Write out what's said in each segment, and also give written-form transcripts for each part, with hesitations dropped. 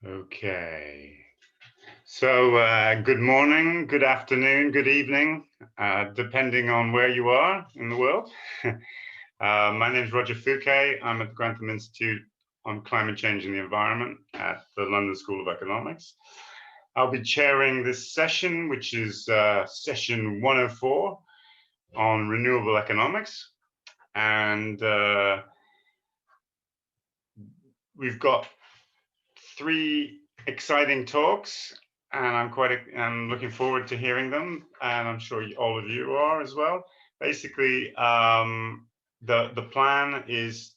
Okay, so good morning, good afternoon, good evening, depending on where you are in the world. My name is Roger Fouquet. I'm at the Grantham Institute on Climate Change and the Environment at the London School of Economics. I'll be chairing this session, which is session 104 on renewable economics. And we've got 3 exciting talks, and I'm looking forward to hearing them, and I'm sure all of you are as well. Basically, the plan is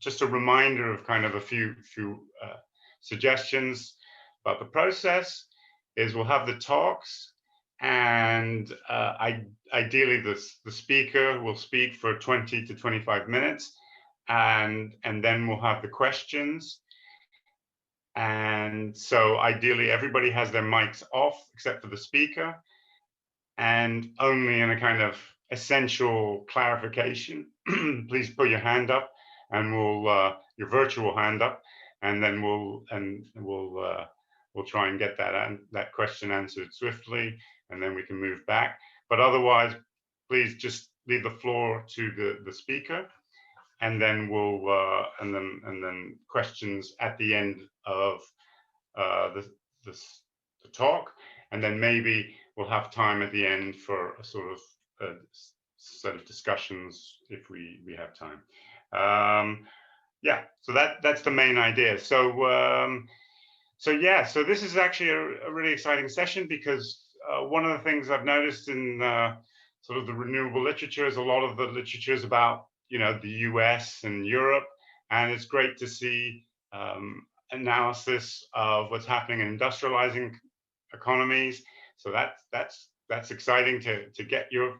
just a reminder of kind of a few suggestions about the process. Is we'll have the talks, and ideally the speaker will speak for 20 to 25 minutes, and then we'll have the questions. And so ideally everybody has their mics off except for the speaker, and only in a kind of essential clarification, please put your hand up, and your virtual hand up, and then we'll try and get that question answered swiftly, and then we can move back. But otherwise, please just leave the floor to the speaker, and then and then questions at the end of the talk, and then maybe we'll have time at the end for a sort of set of discussions if we have time. Yeah, so that's the main idea. So so this is actually a really exciting session, because one of the things I've noticed in sort of the renewable literature is a lot of the literature is about the US and Europe, and it's great to see analysis of what's happening in industrializing economies. So that's exciting to get your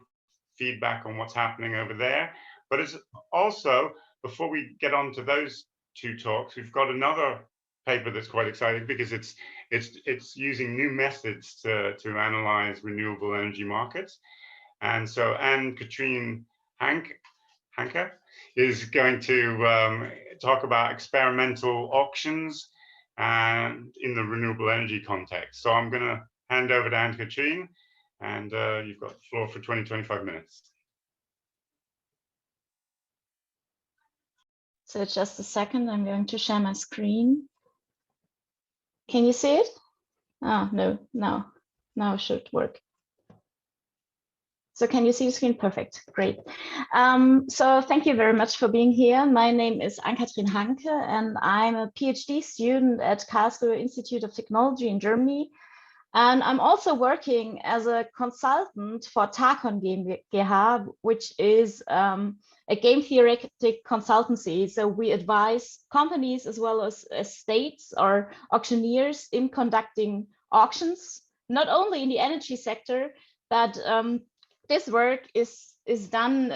feedback on what's happening over there. But it's also, before we get on to those 2 talks, we've got another paper that's quite exciting, because it's using new methods to analyze renewable energy markets. And so Ann-Katrin Hanke is going to talk about experimental auctions and in the renewable energy context. So I'm going to hand over to Ann-Katrin, and you've got the floor for 20-25 minutes. So just a second, I'm going to share my screen. Can you see it? Oh, no, now it should work. So can you see the screen? Perfect, great. So thank you very much for being here. My name is Ann-Katrin Hanke, and I'm a PhD student at Karlsruhe Institute of Technology in Germany. And I'm also working as a consultant for Takon GmbH, which is a game theoretic consultancy. So we advise companies as well as states or auctioneers in conducting auctions, not only in the energy sector, but this work is done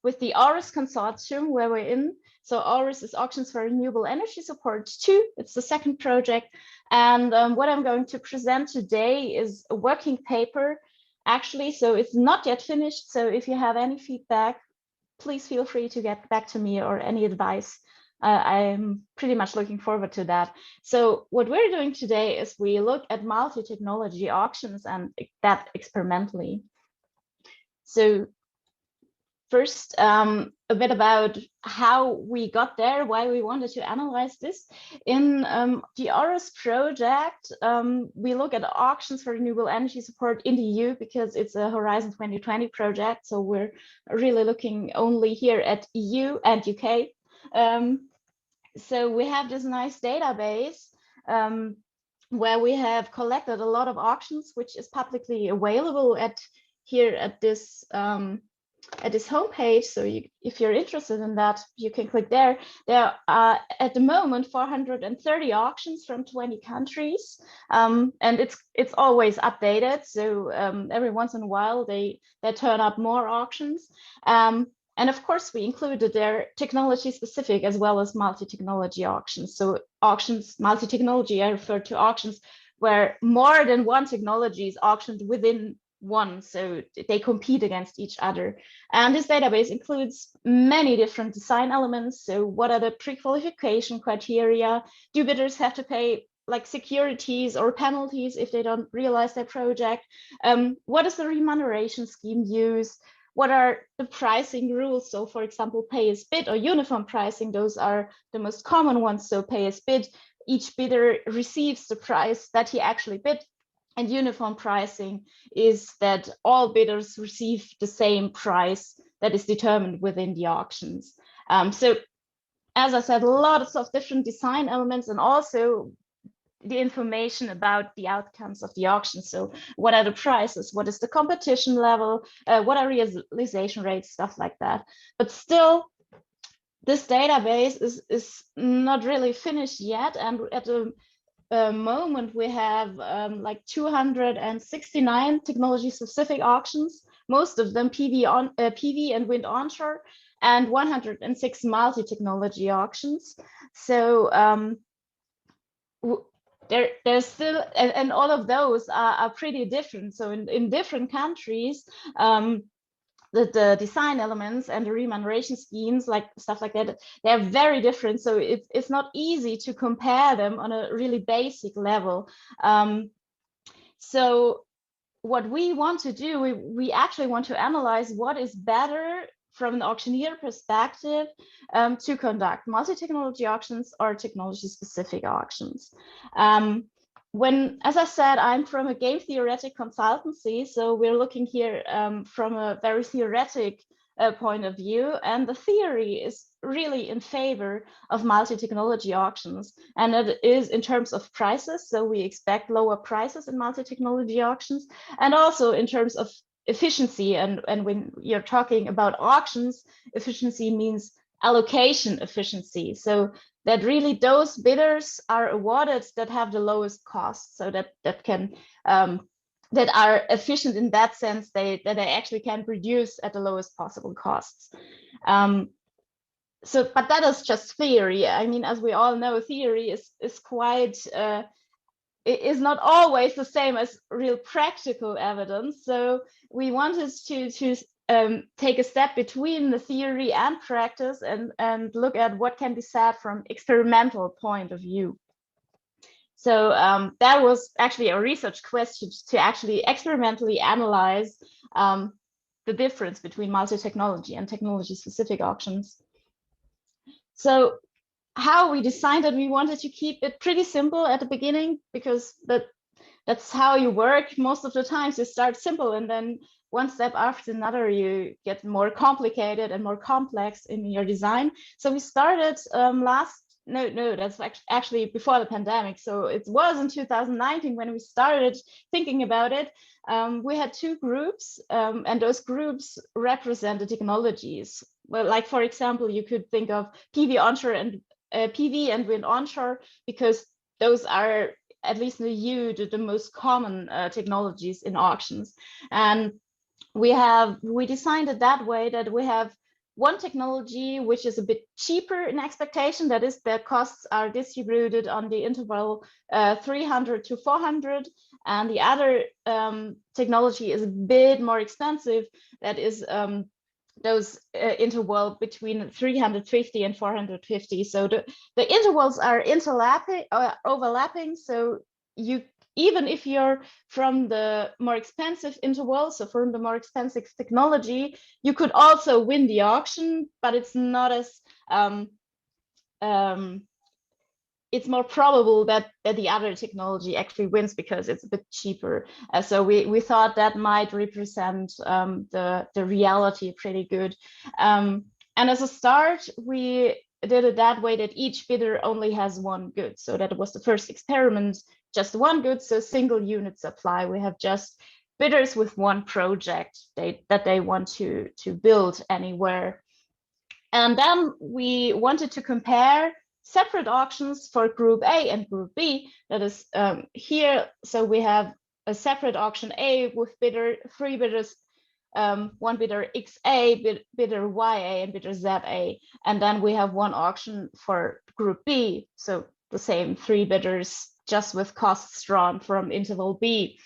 with the AURUS consortium where we're in. So AURUS is Auctions for Renewable Energy Support 2. It's the 2nd project. And what I'm going to present today is a working paper, actually. So it's not yet finished. So if you have any feedback, please feel free to get back to me, or any advice. I'm pretty much looking forward to that. So what we're doing today is we look at multi-technology auctions, and that experimentally. So first, a bit about how we got there, why we wanted to analyze this. In the AURUS project, we look at auctions for renewable energy support in the EU, because it's a Horizon 2020 project. So we're really looking only here at EU and UK. So we have this nice database where we have collected a lot of auctions, which is publicly available at this homepage. So if you're interested in that, you can click there. There are at the moment 430 auctions from 20 countries, and it's always updated. So every once in a while they turn up more auctions. And of course, we included their technology specific as well as multi-technology auctions. So auctions, multi-technology, I refer to auctions where more than one technology is auctioned within one, so they compete against each other. And this database includes many different design elements. So what are the pre-qualification criteria? Do bidders have to pay like securities or penalties if they don't realize their project? What is the remuneration scheme used? What are the pricing rules? So for example, pay as bid or uniform pricing, those are the most common ones. So pay as bid, each bidder receives the price that he actually bid. And uniform pricing is that all bidders receive the same price that is determined within the auctions. So as I said, lots of different design elements, and also the information about the outcomes of the auction. So what are the prices? What is the competition level? What are realization rates? Stuff like that. But still, this database is not really finished yet. And at the moment, we have like 269 technology-specific auctions, most of them PV and wind onshore, and 106 multi-technology auctions. So there's still, and all of those are pretty different. So in different countries, the design elements and the remuneration schemes, like stuff like that, they're very different. So it's not easy to compare them on a really basic level. So what we want to do, we actually want to analyze what is better from an auctioneer perspective to conduct multi-technology auctions or technology-specific auctions. As I said, I'm from a game theoretic consultancy, so we're looking here from a very theoretic point of view, and the theory is really in favor of multi-technology auctions, and it is in terms of prices. So we expect lower prices in multi-technology auctions, and also in terms of efficiency. And when you're talking about auctions, efficiency means allocation efficiency. So that really those bidders are awarded that have the lowest cost, so that are efficient in that sense, that they actually can produce at the lowest possible costs. But that is just theory. I mean, as we all know, theory is quite it is not always the same as real practical evidence. So we wanted to take a step between the theory and practice and look at what can be said from experimental point of view. So that was actually a research question, to actually experimentally analyze the difference between multi-technology and technology-specific auctions. So how we decided, we wanted to keep it pretty simple at the beginning, because that's how you work most of the times. You start simple, and then one step after another, you get more complicated and more complex in your design. So we started that's actually before the pandemic. So it was in 2019 when we started thinking about it. We had two groups, and those groups represent the technologies. Well, like for example, you could think of PV onshore and PV and wind onshore, because those are, at least in the EU, the most common technologies in auctions. And we designed it that way that we have one technology which is a bit cheaper in expectation, that is, the costs are distributed on the interval 300 to 400, and the other technology is a bit more expensive, that is those interval between 350 and 450. So the intervals are overlapping. So even if you're from the more expensive interval, so from the more expensive technology, you could also win the auction, but it's not as it's more probable that the other technology actually wins because it's a bit cheaper. So we thought that might represent the reality pretty good. And as a start, we did it that way that each bidder only has one good. So that was the first experiment, just one good, so single unit supply. We have just bidders with one project that they want to build anywhere. And then we wanted to compare separate auctions for Group A and Group B. That is here. So we have a separate auction A with three bidders, one bidder XA, bidder YA, and bidder ZA. And then we have one auction for Group B. So the same, three bidders, just with costs drawn from interval B.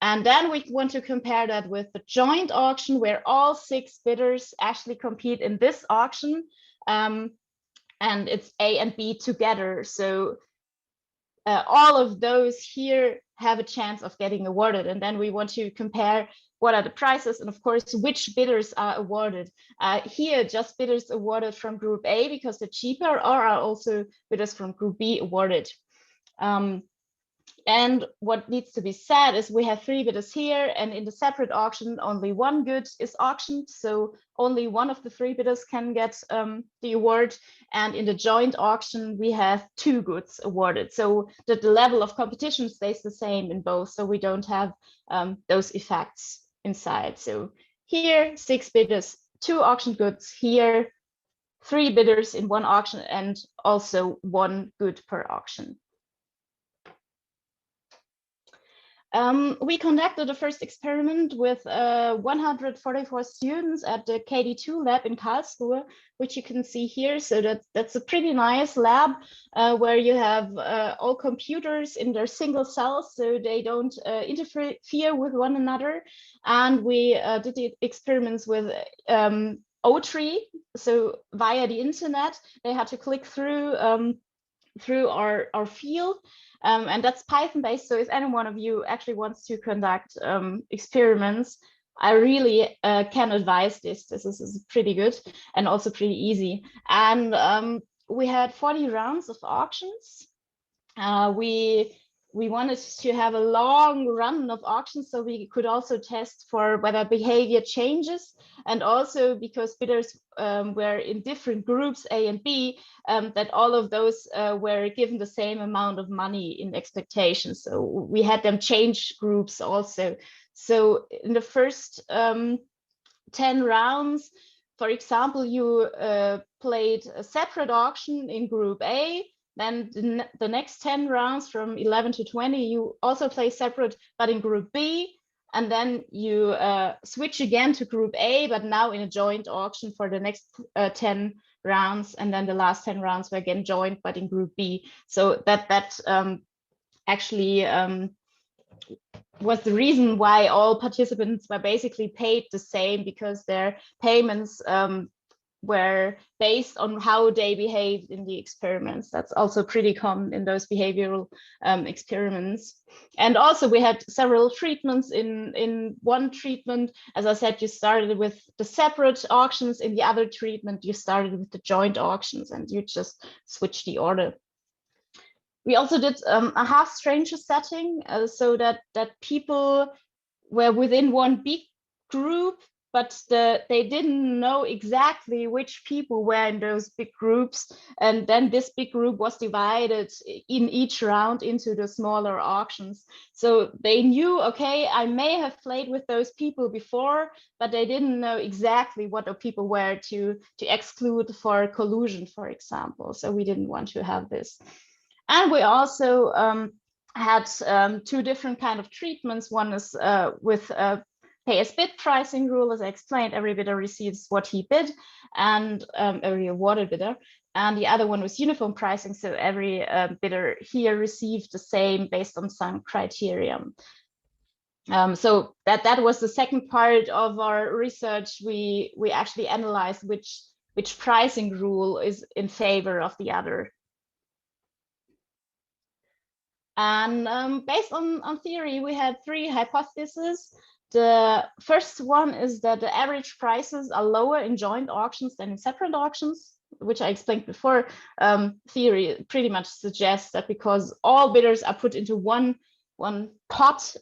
And then we want to compare that with the joint auction, where all 6 bidders actually compete in this auction. And it's A and B together. So all of those here have a chance of getting awarded. And then we want to compare what are the prices and, of course, which bidders are awarded. Here, just bidders awarded from Group A because they're cheaper, or are also bidders from Group B awarded. And what needs to be said is we have 3 bidders here, and in the separate auction, only 1 good is auctioned. So only one of the 3 bidders can get the award. And in the joint auction, we have 2 goods awarded. So that the level of competition stays the same in both. So we don't have those effects inside. So here, 6 bidders, 2 auction goods. Here, 3 bidders in 1 auction, and also 1 good per auction. We conducted the first experiment with 144 students at the KD2 lab in Karlsruhe, which you can see here. So that's a pretty nice lab where you have all computers in their single cells, so they don't interfere with one another. And we did the experiments with O3, so via the internet. They had to click through our field. And that's Python based. So if any one of you actually wants to conduct experiments, I really can advise this. This is pretty good and also pretty easy. And we had 40 rounds of auctions. We wanted to have a long run of auctions so we could also test for whether behavior changes, and also because bidders were in different groups, A and B, that all of those were given the same amount of money in expectation. So we had them change groups also. So in the first 10 rounds, for example, you played a separate auction in Group A. Then the next 10 rounds from 11 to 20, you also play separate, but in Group B. And then you switch again to Group A, but now in a joint auction for the next 10 rounds. And then the last 10 rounds were again joint, but in Group B. So that actually was the reason why all participants were basically paid the same, because their payments were based on how they behaved in the experiments. That's also pretty common in those behavioral experiments. And also we had several treatments in one treatment. As I said, you started with the separate auctions. In the other treatment, you started with the joint auctions, and you just switch the order. We also did a half stranger setting so that people were within one big group, but they didn't know exactly which people were in those big groups. And then this big group was divided in each round into the smaller auctions. So they knew, okay, I may have played with those people before, but they didn't know exactly what the people were to exclude for collusion, for example. So we didn't want to have this. And we also had 2 different kind of treatments. One is with pay as bid pricing rule. As I explained, every bidder receives what he bid, and every awarded bidder. And the other one was uniform pricing. So every bidder here received the same based on some criterion. So that was the second part of our research. We actually analyzed which pricing rule is in favor of the other. And based on theory, we had 3 hypotheses. The first one is that the average prices are lower in joint auctions than in separate auctions, which I explained before. Theory pretty much suggests that because all bidders are put into one pot,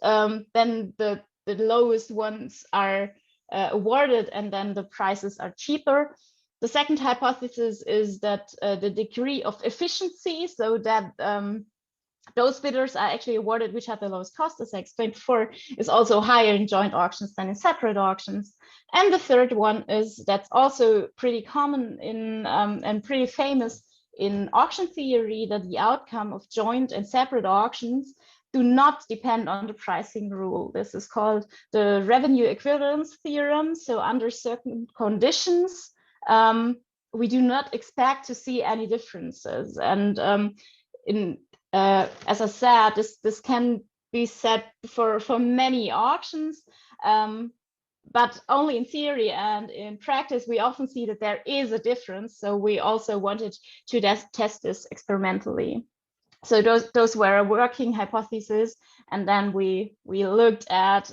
then the lowest ones are awarded, and then the prices are cheaper. The second hypothesis is that the degree of efficiency, so that those bidders are actually awarded which have the lowest cost, as I explained before, is also higher in joint auctions than in separate auctions. And the third one is that's also pretty common in and pretty famous in auction theory, that the outcome of joint and separate auctions do not depend on the pricing rule. This is called the revenue equivalence theorem. So under certain conditions, we do not expect to see any differences. And as I said, this can be set for many auctions, but only in theory, and in practice we often see that there is a difference. So we also wanted to test this experimentally. So those were a working hypothesis, and then we looked at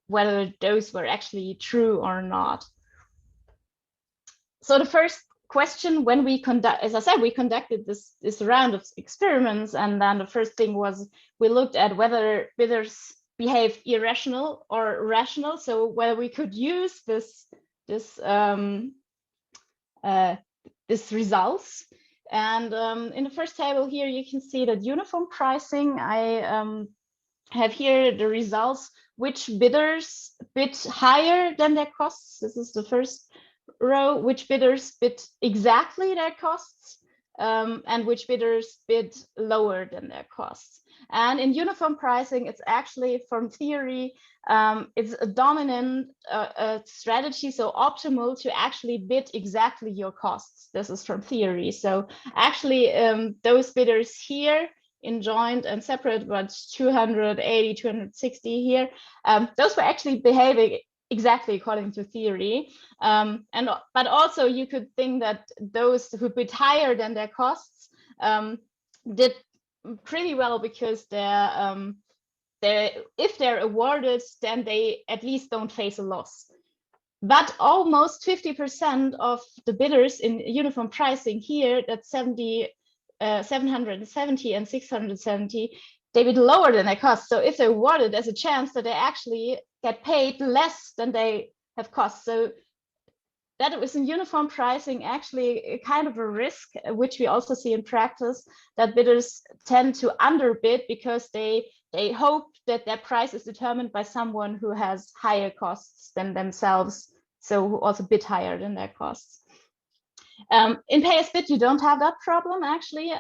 whether those were actually true or not. So the first question, when we as I said, we conducted this round of experiments, and then the first thing was we looked at whether bidders behave irrational or rational. So whether we could use this results. And in the first table here, you can see that uniform pricing. I have here the results, which bidders bid higher than their costs. This is the first row, which bidders bid exactly their costs, and which bidders bid lower than their costs. And in uniform pricing, it's actually from theory, it's a dominant strategy, so optimal to actually bid exactly your costs. This is from theory. So actually, those bidders here in joint and separate, but 280, 260 here, those were actually behaving exactly according to theory. But also you could think that those who bid higher than their costs did pretty well, because if they're awarded, then they at least don't face a loss. But almost 50% of the bidders in uniform pricing here, that's 770 and 670, they bid lower than their cost. So if they're awarded, there's a chance that they actually get paid less than they have cost. So that was in uniform pricing actually a kind of a risk, which we also see in practice, that bidders tend to underbid because they hope that their price is determined by someone who has higher costs than themselves, so who also bid higher than their costs. In pay as bid, you don't have that problem actually,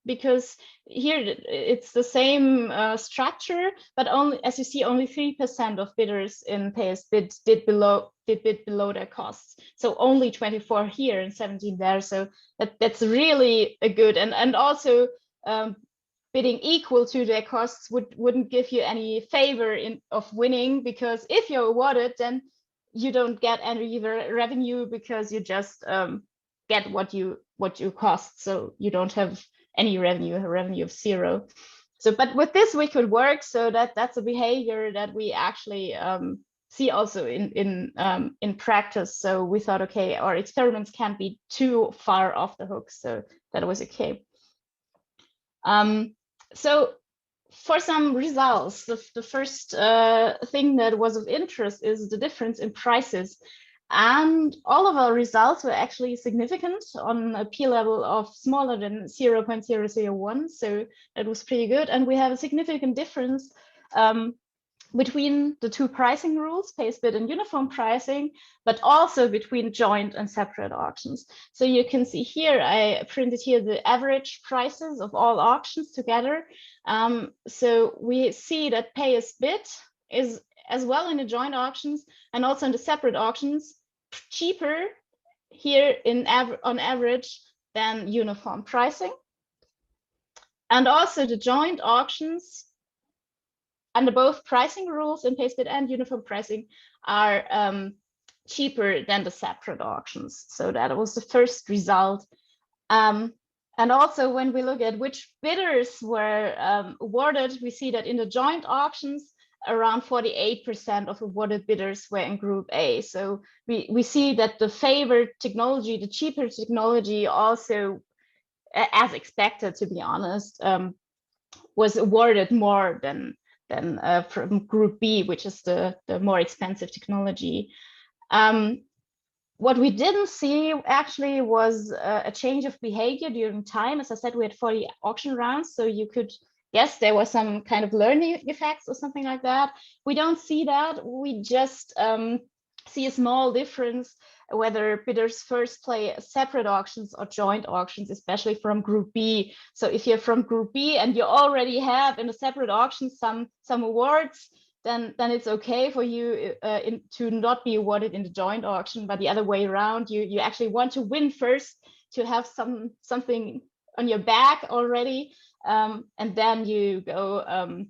because here it's the same structure, but only, as you see, only 3% of bidders in pay as bid did bid below their costs. So only 24 here and 17 there. So that's really a good, and also bidding equal to their costs wouldn't give you any favor of winning, because if you're awarded, then you don't get any revenue, because you just get what you cost, so you don't have any revenue, a revenue of zero. So, but with this we could work, so that's a behavior that we actually see also in practice. So we thought, okay, our experiments can't be too far off the hook, so that was okay. So for some results, the first thing that was of interest is the difference in prices. And all of our results were actually significant on a p-level of smaller than 0.001. So that was pretty good. And we have a significant difference between the two pricing rules, pay as bid and uniform pricing, but also between joint and separate auctions. So you can see here, I printed here the average prices of all auctions together. So we see that pay as bid is, as well in the joint auctions and also in the separate auctions, cheaper here on average than uniform pricing. And also the joint auctions under both pricing rules in pay as bid and uniform pricing are cheaper than the separate auctions. So that was the first result. And also when we look at which bidders were awarded, we see that in the joint auctions, around 48% of awarded bidders were in Group A. So we see that the favored technology, the cheaper technology, also, as expected, to be honest, was awarded more than from Group B, which is the more expensive technology. What we didn't see actually was a change of behavior during time. As I said, we had 40 auction rounds, so you could guess there was some kind of learning effects or something like that. We don't see that. We just see a small difference whether bidders first play separate auctions or joint auctions, especially from Group B. So if you're from Group B and you already have in a separate auction some awards, then it's okay for you to not be awarded in the joint auction. But the other way around, you actually want to win first to have something on your back already, and then you go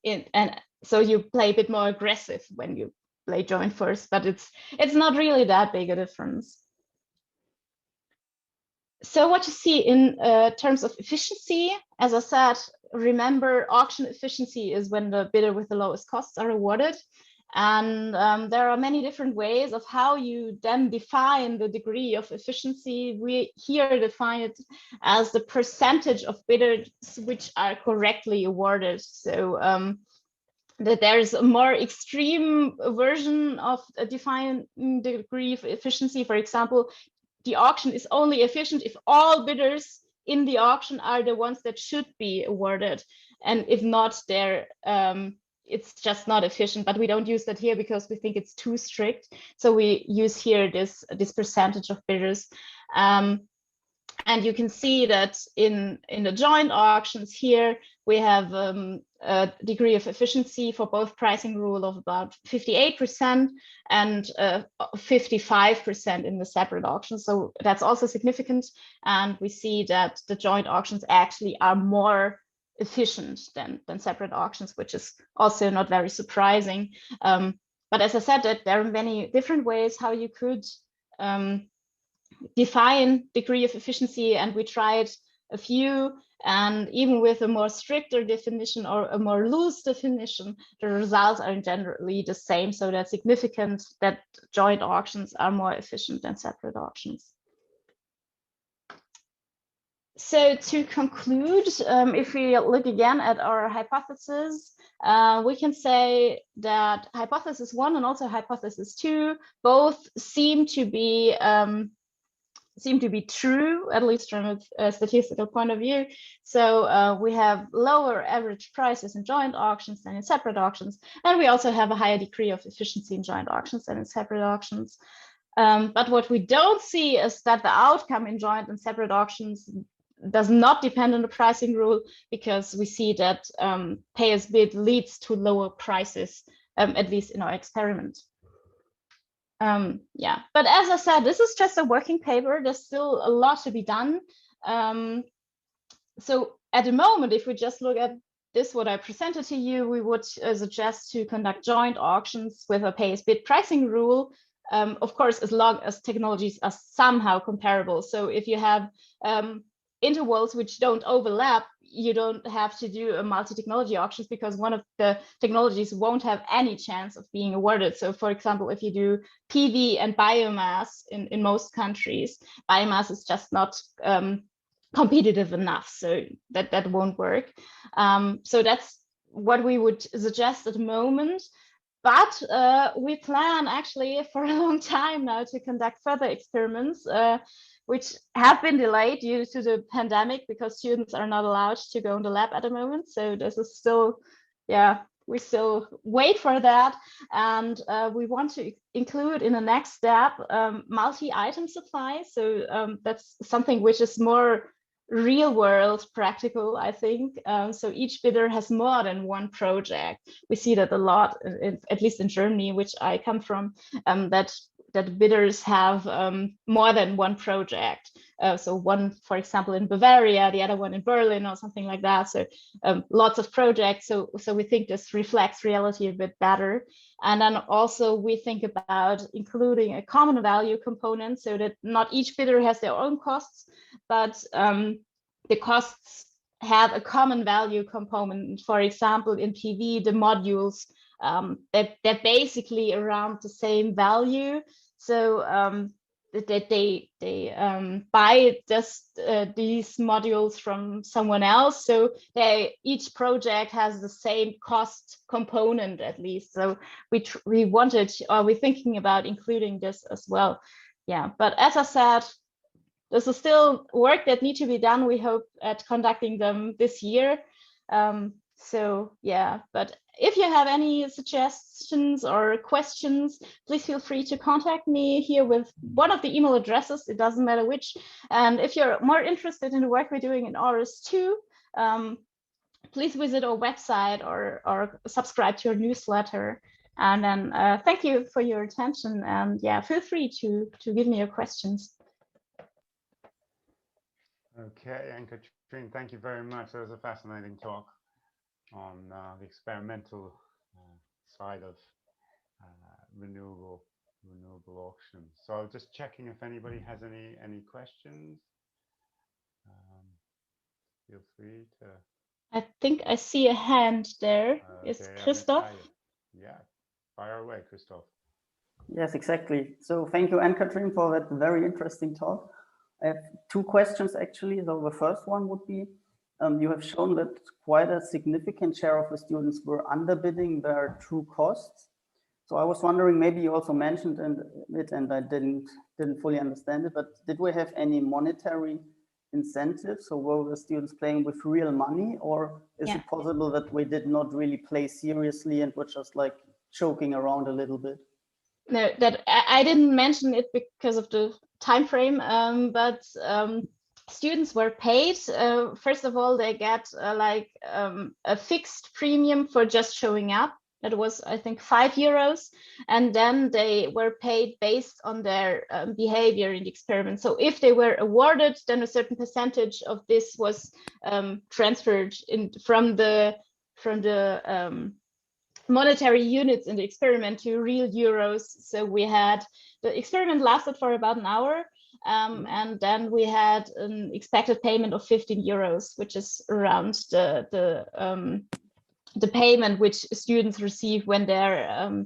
and so you play a bit more aggressive when you play joint first, but it's not really that big a difference. So what you see in terms of efficiency, as I said, remember auction efficiency is when the bidder with the lowest costs are awarded. And there are many different ways of how you then define the degree of efficiency. We here define it as the percentage of bidders which are correctly awarded. So that there's a more extreme version of defining the degree of efficiency. For example, the auction is only efficient if all bidders in the auction are the ones that should be awarded. And if not, it's just not efficient. But we don't use that here because we think it's too strict. So we use here this percentage of bidders. And you can see that in the joint auctions here, we have a degree of efficiency for both pricing rule of about 58% and 55% in the separate auctions. So that's also significant. And we see that the joint auctions actually are more efficient than separate auctions, which is also not very surprising. But as I said, that there are many different ways how you could define degree of efficiency, and we tried a few, and even with a more stricter definition or a more loose definition, the results are generally the same. So that's significant that joint auctions are more efficient than separate auctions. So to conclude, if we look again at our hypothesis, we can say that hypothesis 1 and also hypothesis 2 both seem to be true, at least from a statistical point of view. So we have lower average prices in joint auctions than in separate auctions. And we also have a higher degree of efficiency in joint auctions than in separate auctions. But what we don't see is that the outcome in joint and separate auctions does not depend on the pricing rule, because we see that pay as bid leads to lower prices, at least in our experiment. Yeah, but as I said, this is just a working paper. There's still a lot to be done. So at the moment, if we just look at this, what I presented to you, we would suggest to conduct joint auctions with a pay as bid pricing rule. Of course, as long as technologies are somehow comparable. So if you have intervals which don't overlap, you don't have to do a multi-technology auctions, because one of the technologies won't have any chance of being awarded. So for example, if you do PV and biomass in most countries, biomass is just not competitive enough, so that won't work. So that's what we would suggest at the moment. But we plan actually for a long time now to conduct further experiments, which have been delayed due to the pandemic, because students are not allowed to go in the lab at the moment. So this is still, yeah, we still wait for that. And we want to include in the next step multi-item supply. So that's something which is more real world practical, I think. So each bidder has more than one project. We see that a lot, at least in Germany, which I come from, that bidders have more than one project. So one, for example, in Bavaria, the other one in Berlin or something like that. So lots of projects. So we think this reflects reality a bit better. And then also we think about including a common value component, so that not each bidder has their own costs, but the costs have a common value component. For example, in PV, the modules, they're basically around the same value. So that they buy just these modules from someone else. So each project has the same cost component, at least. So we're thinking about including this as well. Yeah, but as I said, this is still work that need to be done. We hope at conducting them this year. So yeah, but if you have any suggestions or questions, please feel free to contact me here with one of the email addresses. It doesn't matter which. And if you're more interested in the work we're doing in RS2, please visit our website or subscribe to our newsletter. And then thank you for your attention. And yeah, feel free to give me your questions. Okay, Ann-Katrin, thank you very much. That was a fascinating talk on the experimental side of renewable auctions. So just checking if anybody has any questions. Feel free to. I think I see a hand there. Is Christoph? Yeah, fire away, Christoph. Yes, exactly. So thank you, Ann-Katrin, for that very interesting talk. I have two questions actually. So the first one would be, you have shown that quite a significant share of the students were underbidding their true costs. So I was wondering, maybe you also mentioned it and I didn't fully understand it, but did we have any monetary incentives? So were the students playing with real money, or is it possible that we did not really play seriously and were just like joking around a little bit? No, that I didn't mention it because of the time frame, but students were paid. First of all, they get a fixed premium for just showing up. That was, I think, €5, and then they were paid based on their behavior in the experiment. So if they were awarded, then a certain percentage of this was transferred from the monetary units in the experiment to real euros. So we had, the experiment lasted for about an hour, and then we had an expected payment of €15, which is around the payment which students receive when they're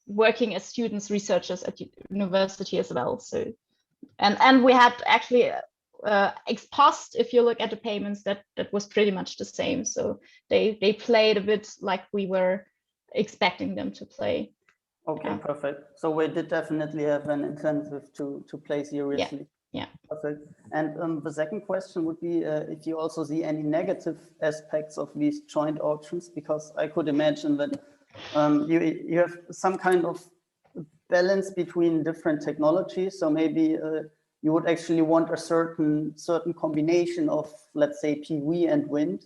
working as students, researchers at university as well. So, and we had actually ex post, if you look at the payments, that was pretty much the same. So they played a bit like we were expecting them to play. Okay, perfect. So we did definitely have an incentive to play seriously. Yeah. Perfect. And the second question would be if you also see any negative aspects of these joint auctions, because I could imagine that you have some kind of balance between different technologies. So maybe you would actually want a certain combination of, let's say, PV and wind.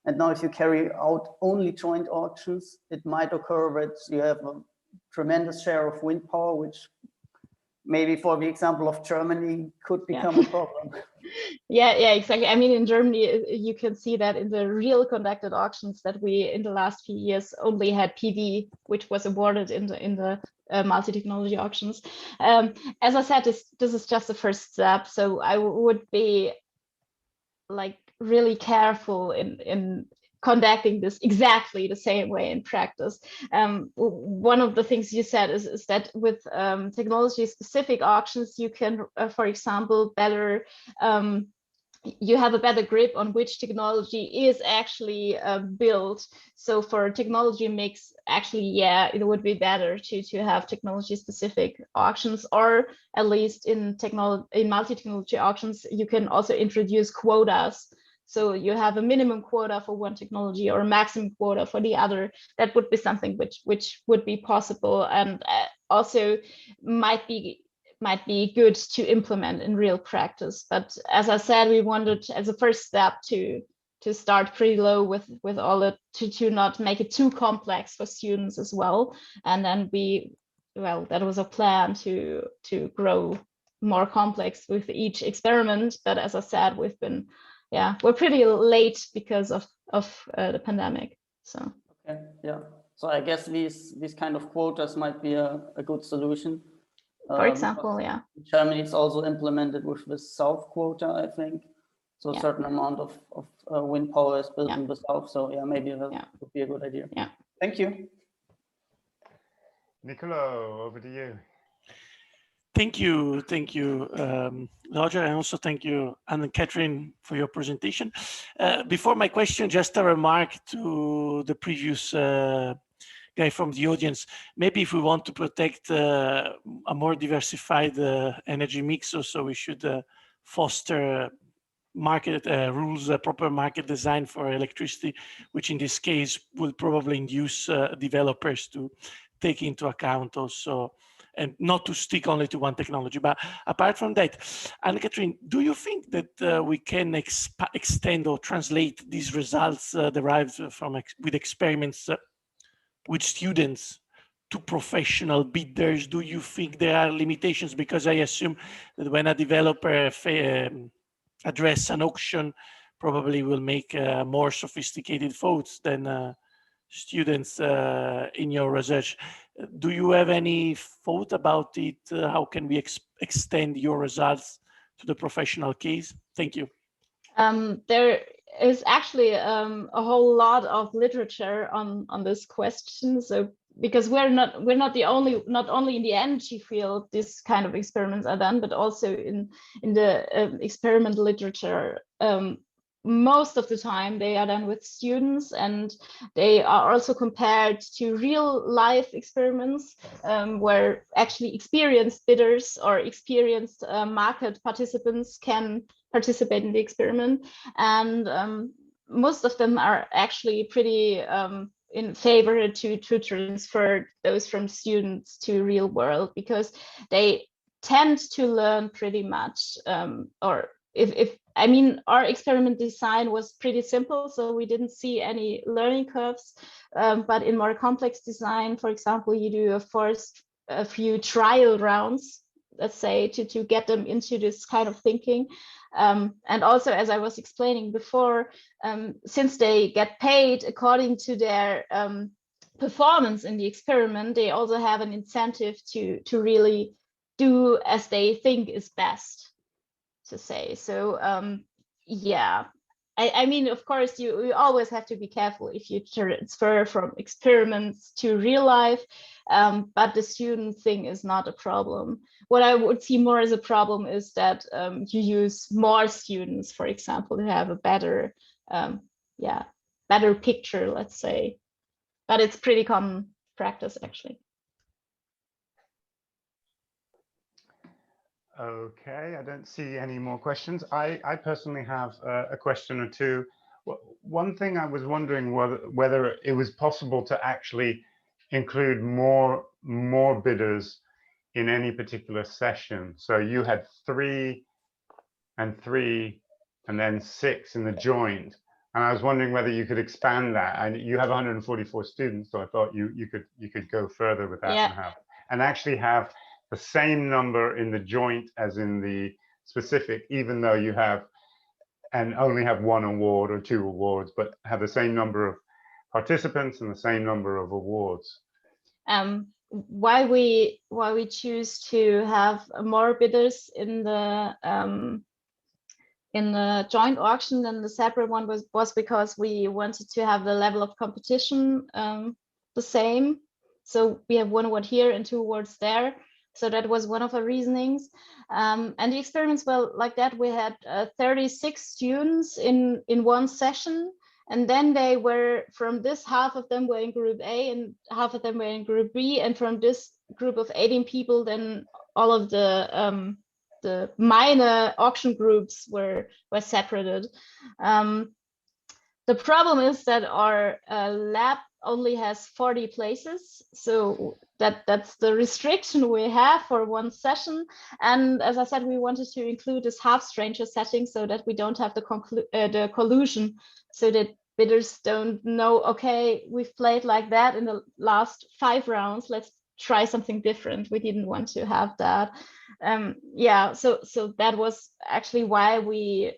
And now if you carry out only joint auctions, it might occur that you have a tremendous share of wind power, which maybe for the example of Germany could become a problem. Yeah, exactly. I mean, in Germany, you can see that in the real conducted auctions that we, in the last few years, only had PV, which was awarded in the multi-technology auctions. As I said, this is just the first step. So I would be like really careful in conducting this exactly the same way in practice. One of the things you said is that with technology-specific auctions, you can, for example, better you have a better grip on which technology is actually built. So for technology mix, actually, it would be better to have technology-specific auctions, or at least in multi-technology auctions, you can also introduce quotas. So you have a minimum quota for one technology or a maximum quota for the other. That would be something which would be possible, and also might be good to implement in real practice. But as I said, we wanted as a first step to start pretty low with all it, to not make it too complex for students as well. And then that was a plan to grow more complex with each experiment. But as I said, we're pretty late because of the pandemic. So okay, yeah. So I guess these kind of quotas might be a good solution. For example, in Germany, it's also implemented with the south quota, I think. So a certain amount of wind power is built in the south. So maybe that would be a good idea. Yeah. Thank you. Nicolo, over to you. Thank you, Roger, and also thank you, Ann-Katrin, for your presentation. Before my question, just a remark to the previous guy from the audience. Maybe if we want to protect a more diversified energy mix, also we should foster market rules, proper market design for electricity, which in this case will probably induce developers to take into account also, and not to stick only to one technology. But apart from that, Ann-Katrin, do you think that we can extend or translate these results derived from with experiments with students to professional bidders? Do you think there are limitations? Because I assume that when a developer address an auction, probably will make more sophisticated votes than students in your research. Do you have any thought about it? How can we extend your results to the professional case? Thank you. There is actually a whole lot of literature on this question. So because we're not only in the energy field this kind of experiments are done, but also in the experimental literature. Most of the time they are done with students, and they are also compared to real life experiments where actually experienced bidders or experienced market participants can participate in the experiment. And most of them are actually pretty in favor to transfer those from students to real world, because they tend to learn pretty much, or if I mean, our experiment design was pretty simple, so we didn't see any learning curves. But in more complex design, for example, you do a few trial rounds, let's say, to get them into this kind of thinking. And also, as I was explaining before, since they get paid according to their performance in the experiment, they also have an incentive to really do as they think is best, to say. So yeah, I mean, of course, you always have to be careful if you transfer from experiments to real life, but the student thing is not a problem. What I would see more as a problem is that you use more students, for example, to have a better better picture, let's say. But it's pretty common practice, actually. Okay, I don't see any more questions. I personally have a question or two. One thing I was wondering whether it was possible to actually include more bidders in any particular session. So you had 3 and 3 and then 6 in the joint. And I was wondering whether you could expand that. And you have 144 students, so I thought you could go further with that. Yeah. and actually have the same number in the joint as in the specific, even though you have and only have 1 award or 2 awards, but have the same number of participants and the same number of awards. Why we choose to have more bidders in the joint auction than the separate one was because we wanted to have the level of competition the same. So we have 1 award here and 2 awards there. So that was one of the reasonings. And the experiments were like that. We had 36 students in one session. And then they were, from this, half of them were in group A and half of them were in group B. And from this group of 18 people, then all of the minor auction groups were separated. The problem is that our lab only has 40 places. So that's the restriction we have for one session. And as I said, we wanted to include this half stranger setting so that we don't have the collusion, so that bidders don't know, okay, we've played like that in the last 5 rounds, let's try something different. We didn't want to have that. Yeah, so that was actually why we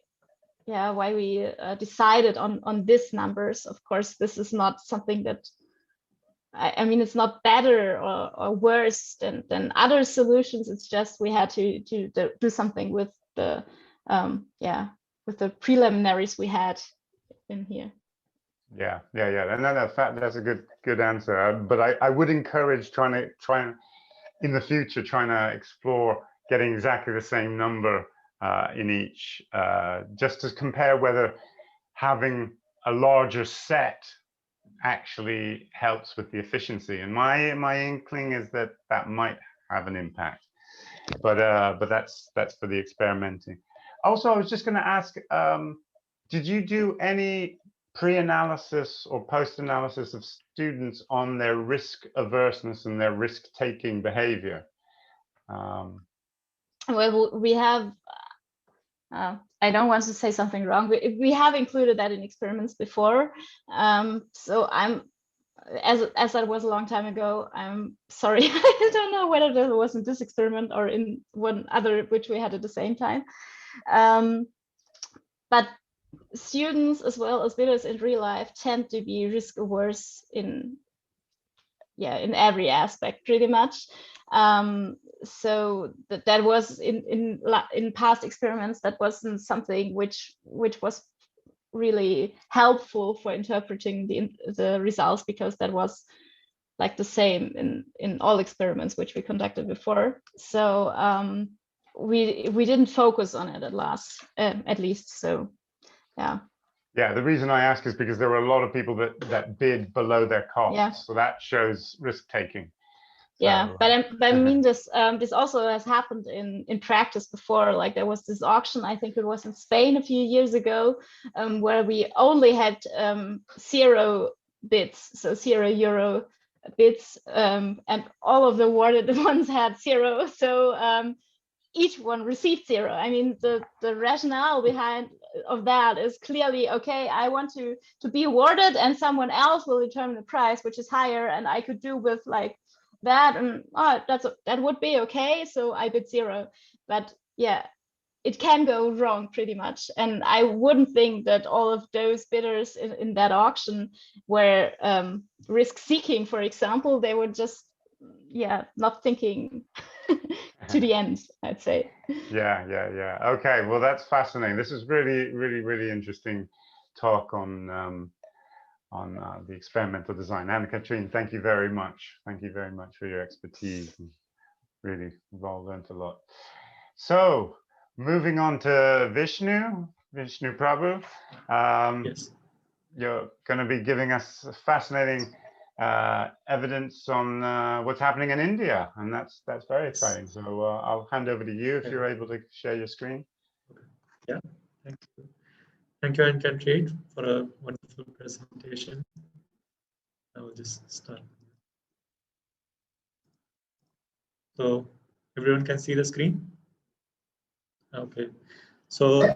decided on these numbers. Of course, this is not something that, I mean, it's not better or worse than other solutions. It's just we had to do something with the with the preliminaries we had in here. Yeah. And that's a good answer. But I would encourage trying in the future, trying to explore getting exactly the same number in each, just to compare whether having a larger set actually helps with the efficiency. And my inkling is that might have an impact, but that's for the experimenting. Also, I was just going to ask, did you do any pre-analysis or post-analysis of students on their risk averseness and their risk-taking behavior? Well, we have, I don't want to say something wrong, but we have included that in experiments before. So as that was a long time ago, I'm sorry, I don't know whether that was in this experiment or in one other which we had at the same time. But students as well as bidders in real life tend to be risk averse in every aspect pretty much. So that was in past experiments, that wasn't something which was really helpful for interpreting the results, because that was like the same in all experiments which we conducted before. So we didn't focus on it at least. So yeah. Yeah, the reason I ask is because there were a lot of people that bid below their costs. Yeah. So that shows risk taking. Yeah, so, but I mean, this also has happened in practice before. Like there was this auction, I think it was in Spain a few years ago, where we only had 0 bids, so €0 bids, and all of the awarded ones had 0. So each one received 0. I mean, the rationale behind of that is clearly, okay, I want to be awarded, and someone else will determine the price, which is higher, and I could do with like that, and that would be okay. So I bid 0. But yeah, it can go wrong pretty much, and I wouldn't think that all of those bidders in that auction were risk seeking, for example. They were just not thinking to the end, I'd say. Yeah. Okay, well, that's fascinating. This is really interesting talk on the experimental design. Ann-Katrin, thank you very much. Thank you very much for your expertise. Really, we've all learned a lot. So, moving on to Vishnu Prabhu. Yes. You're going to be giving us fascinating evidence on what's happening in India, and that's very exciting. So I'll hand over to you if you're able to share your screen. Okay. Yeah, thank you. Thank you, Ann-Katrin, for a wonderful presentation. I will just start. So everyone can see the screen? Okay. So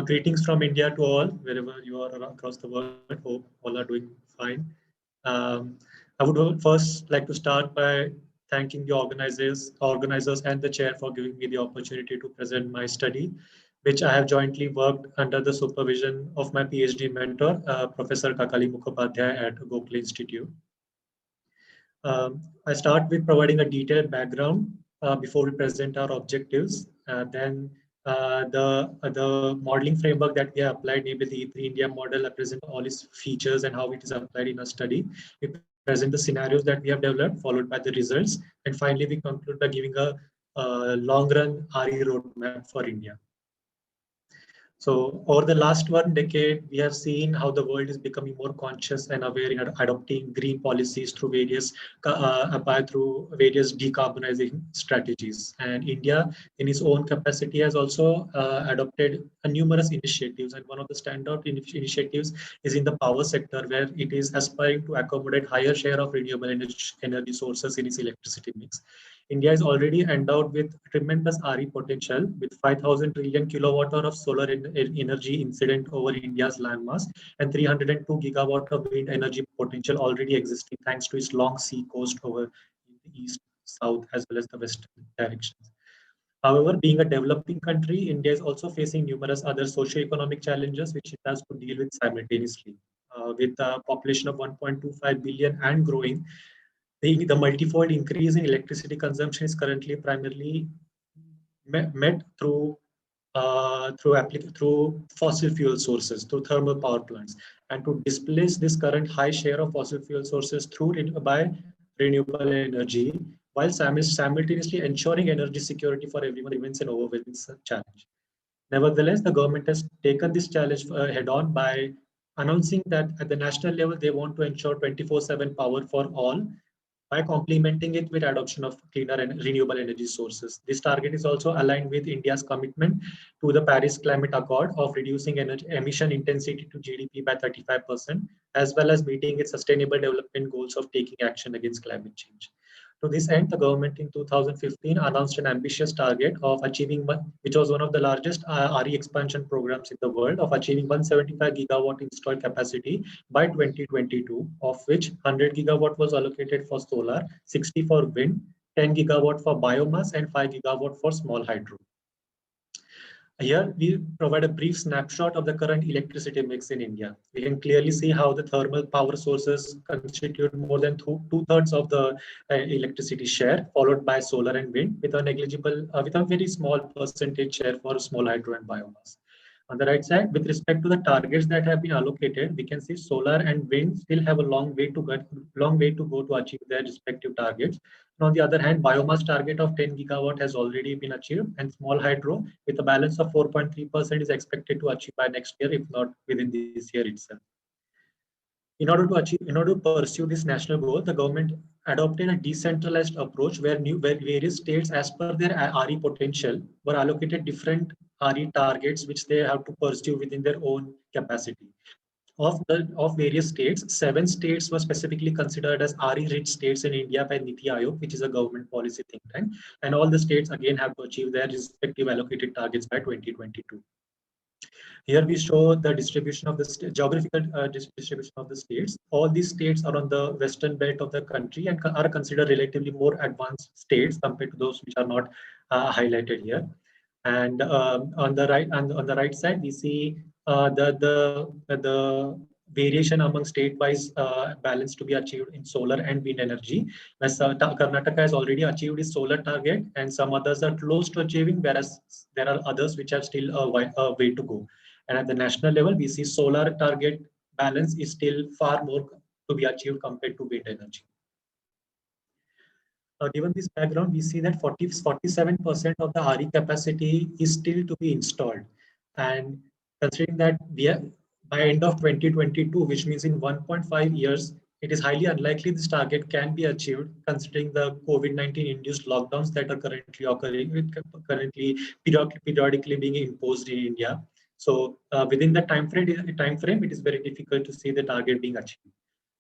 greetings from India to all, wherever you are across the world. Hope all are doing fine. I would first like to start by thanking the organizers and the chair for giving me the opportunity to present my study, which I have jointly worked under the supervision of my PhD mentor, Professor Kakali Mukhopadhyay at Gokhale Institute. I start with providing a detailed background before we present our objectives. Then the modeling framework that we have applied, maybe the E3 India model, I present all its features and how it is applied in our study. We present the scenarios that we have developed, followed by the results. And finally, we conclude by giving a long-run RE roadmap for India. So over the last 1 decade, we have seen how the world is becoming more conscious and aware in adopting green policies through various decarbonizing strategies. And India, in its own capacity, has also adopted numerous initiatives. And one of the standout initiatives is in the power sector, where it is aspiring to accommodate higher share of renewable energy sources in its electricity mix. India is already endowed with tremendous RE potential, with 5,000 trillion kilowatt-hour of solar energy incident over India's landmass and 302 gigawatt of wind energy potential already existing, thanks to its long sea coast over the east, south, as well as the western directions. However, being a developing country, India is also facing numerous other socio-economic challenges which it has to deal with simultaneously. With a population of 1.25 billion and growing, the multifold increase in electricity consumption is currently primarily met through fossil fuel sources, through thermal power plants, and to displace this current high share of fossil fuel sources by renewable energy, while simultaneously ensuring energy security for everyone remains an overwhelming challenge. Nevertheless, the government has taken this challenge head on by announcing that at the national level, they want to ensure 24/7 power for all, by complementing it with adoption of cleaner and renewable energy sources. This target is also aligned with India's commitment to the Paris Climate Accord of reducing energy emission intensity to GDP by 35%, as well as meeting its sustainable development goals of taking action against climate change. To this end, the government in 2015 announced an ambitious target of achieving, which was one of the largest RE expansion programs in the world, of achieving 175 gigawatt installed capacity by 2022, of which 100 gigawatt was allocated for solar, 60 for wind, 10 gigawatt for biomass, and 5 gigawatt for small hydro. Here, we provide a brief snapshot of the current electricity mix in India. We can clearly see how the thermal power sources constitute more than two-thirds of the electricity share, followed by solar and wind, with a negligible, with a very small percentage share for small hydro and biomass. On the right side, with respect to the targets that have been allocated, we can see solar and wind still have a long way to go to achieve their respective targets. And on the other hand, biomass target of 10 gigawatt has already been achieved, and small hydro with a balance of 4.3% is expected to achieve by next year, if not within this year itself. In order to pursue this national goal, the government adopted a decentralized approach where various states, as per their RE potential, were allocated different RE targets which they have to pursue within their own capacity. Of various states, 7 states were specifically considered as RE-rich states in India by NITI Aayog, which is a government policy think tank, and all the states again have to achieve their respective allocated targets by 2022. Here we show the distribution of the geographical distribution of the states. All these states are on the western belt of the country and are considered relatively more advanced states compared to those which are not highlighted here. And on the right side, we see the variation among state-wise balance to be achieved in solar and wind energy. Whereas Karnataka has already achieved its solar target, and some others are close to achieving, whereas there are others which have still a way to go. And at the national level, we see solar target balance is still far more to be achieved compared to wind energy. Given this background, we see that 47% of the RE capacity is still to be installed. And considering that we are, by end of 2022, which means in 1.5 years, it is highly unlikely this target can be achieved, considering the COVID-19 induced lockdowns that are currently occurring, periodically being imposed in India. So within the time frame, it is very difficult to see the target being achieved.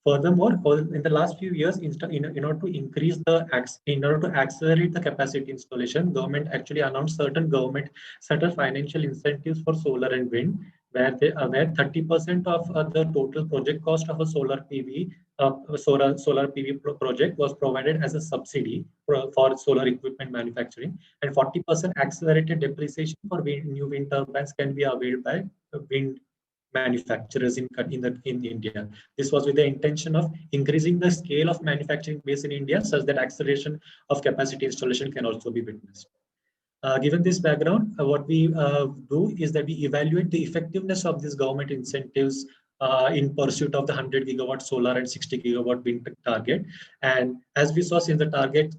Furthermore, in the last few years, in order to accelerate the capacity installation, government actually announced certain financial incentives for solar and wind, where 30% of the total project cost of a solar PV project was provided as a subsidy for solar equipment manufacturing, and 40% accelerated depreciation for new wind turbines can be availed by wind manufacturers in India. This was with the intention of increasing the scale of manufacturing base in India, such that acceleration of capacity installation can also be witnessed. Given this background, what we do is that we evaluate the effectiveness of these government incentives in pursuit of the 100 gigawatt solar and 60 gigawatt wind target. And as we saw, since the target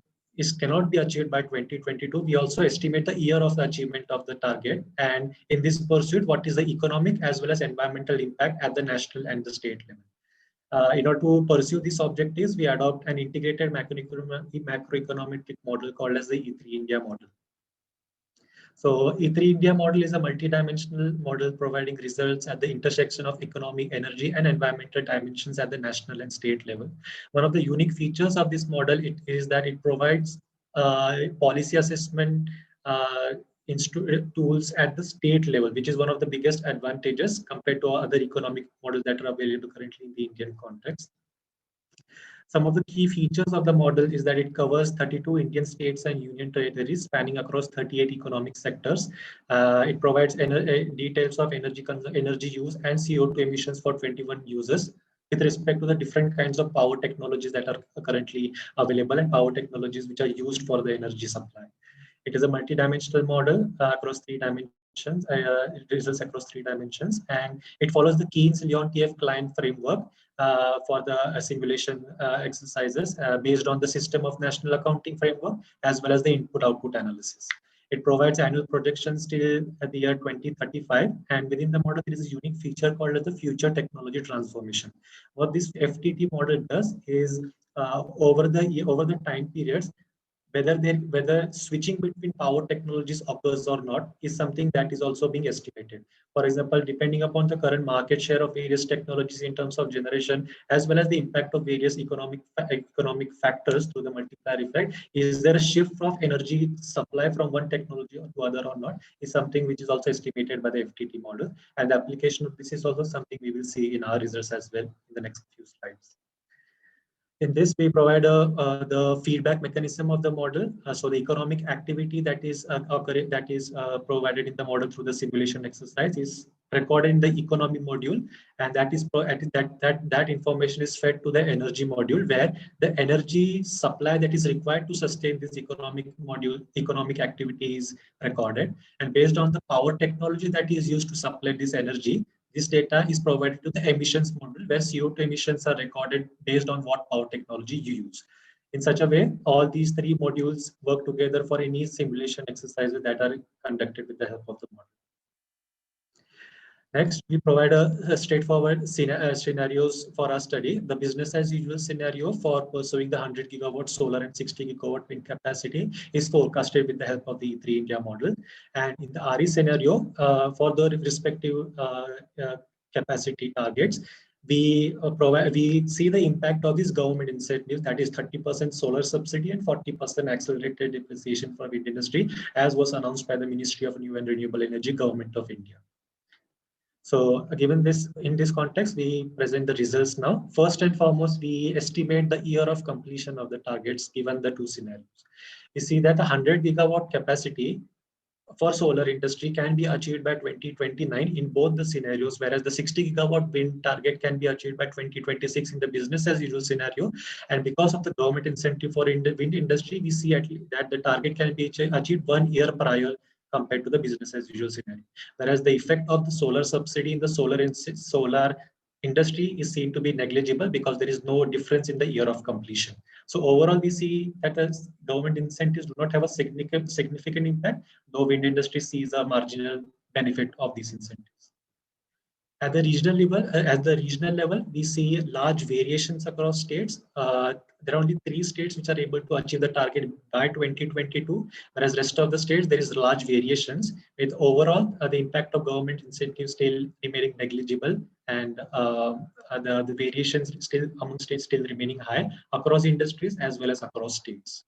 cannot be achieved by 2022, we also estimate the year of the achievement of the target. And in this pursuit, what is the economic as well as environmental impact at the national and the state level. In order to pursue these objectives, we adopt an integrated macroeconomic model called as the E3 India model. So E3 India model is a multidimensional model providing results at the intersection of economic, energy, and environmental dimensions at the national and state level. One of the unique features of this model is that it provides policy assessment tools at the state level, which is one of the biggest advantages compared to other economic models that are available currently in the Indian context. Some of the key features of the model is that it covers 32 Indian states and union territories spanning across 38 economic sectors. It provides details of energy use and CO2 emissions for 21 users with respect to the different kinds of power technologies that are currently available and power technologies which are used for the energy supply. It is a multidimensional model across 3 dimensions. It results across 3 dimensions, and it follows the Keynes-Leontief client framework for the simulation exercises based on the system of national accounting framework as well as the input-output analysis. It provides annual projections till the year 2035, and within the model there is a unique feature called as the future technology transformation. What this FTT model does is over the time periods, whether switching between power technologies occurs or not is something that is also being estimated. For example, depending upon the current market share of various technologies in terms of generation, as well as the impact of various economic factors through the multiplier effect, is there a shift of energy supply from one technology to other or not, is something which is also estimated by the FTT model. And the application of this is also something we will see in our results as well in the next few slides. In this, we provide the feedback mechanism of the model. So the economic activity that is provided in the model through the simulation exercise is recorded in the economy module, and that information is fed to the energy module, where the energy supply that is required to sustain this economic activity is recorded. And based on the power technology that is used to supply this energy, this data is provided to the emissions module, where CO2 emissions are recorded based on what power technology you use. In such a way, all these three modules work together for any simulation exercises that are conducted with the help of the model. Next, we provide a straightforward scenarios for our study. The business as usual scenario for pursuing the 100 gigawatt solar and 60 gigawatt wind capacity is forecasted with the help of the E3 India model. And in the RE scenario, for the respective capacity targets, we see the impact of this government incentive, that is 30% solar subsidy and 40% accelerated depreciation for wind industry, as was announced by the Ministry of New and Renewable Energy, Government of India. So given this, in this context, we present the results now. First and foremost, we estimate the year of completion of the targets given the two scenarios. We see that the 100 gigawatt capacity for solar industry can be achieved by 2029 in both the scenarios, whereas the 60 gigawatt wind target can be achieved by 2026 in the business as usual scenario. And because of the government incentive for wind industry, we see at least that the target can be achieved 1 year prior compared to the business as usual scenario. Whereas the effect of the solar subsidy in the solar industry is seen to be negligible because there is no difference in the year of completion. So overall, we see that as government incentives do not have a significant impact, though wind industry sees a marginal benefit of these incentives. At the regional level, we see large variations across states. There are only 3 states which are able to achieve the target by 2022, whereas rest of the states there is large variations. With overall, the impact of government incentives still remaining negligible, and the variations still among states still remaining high across industries as well as across states.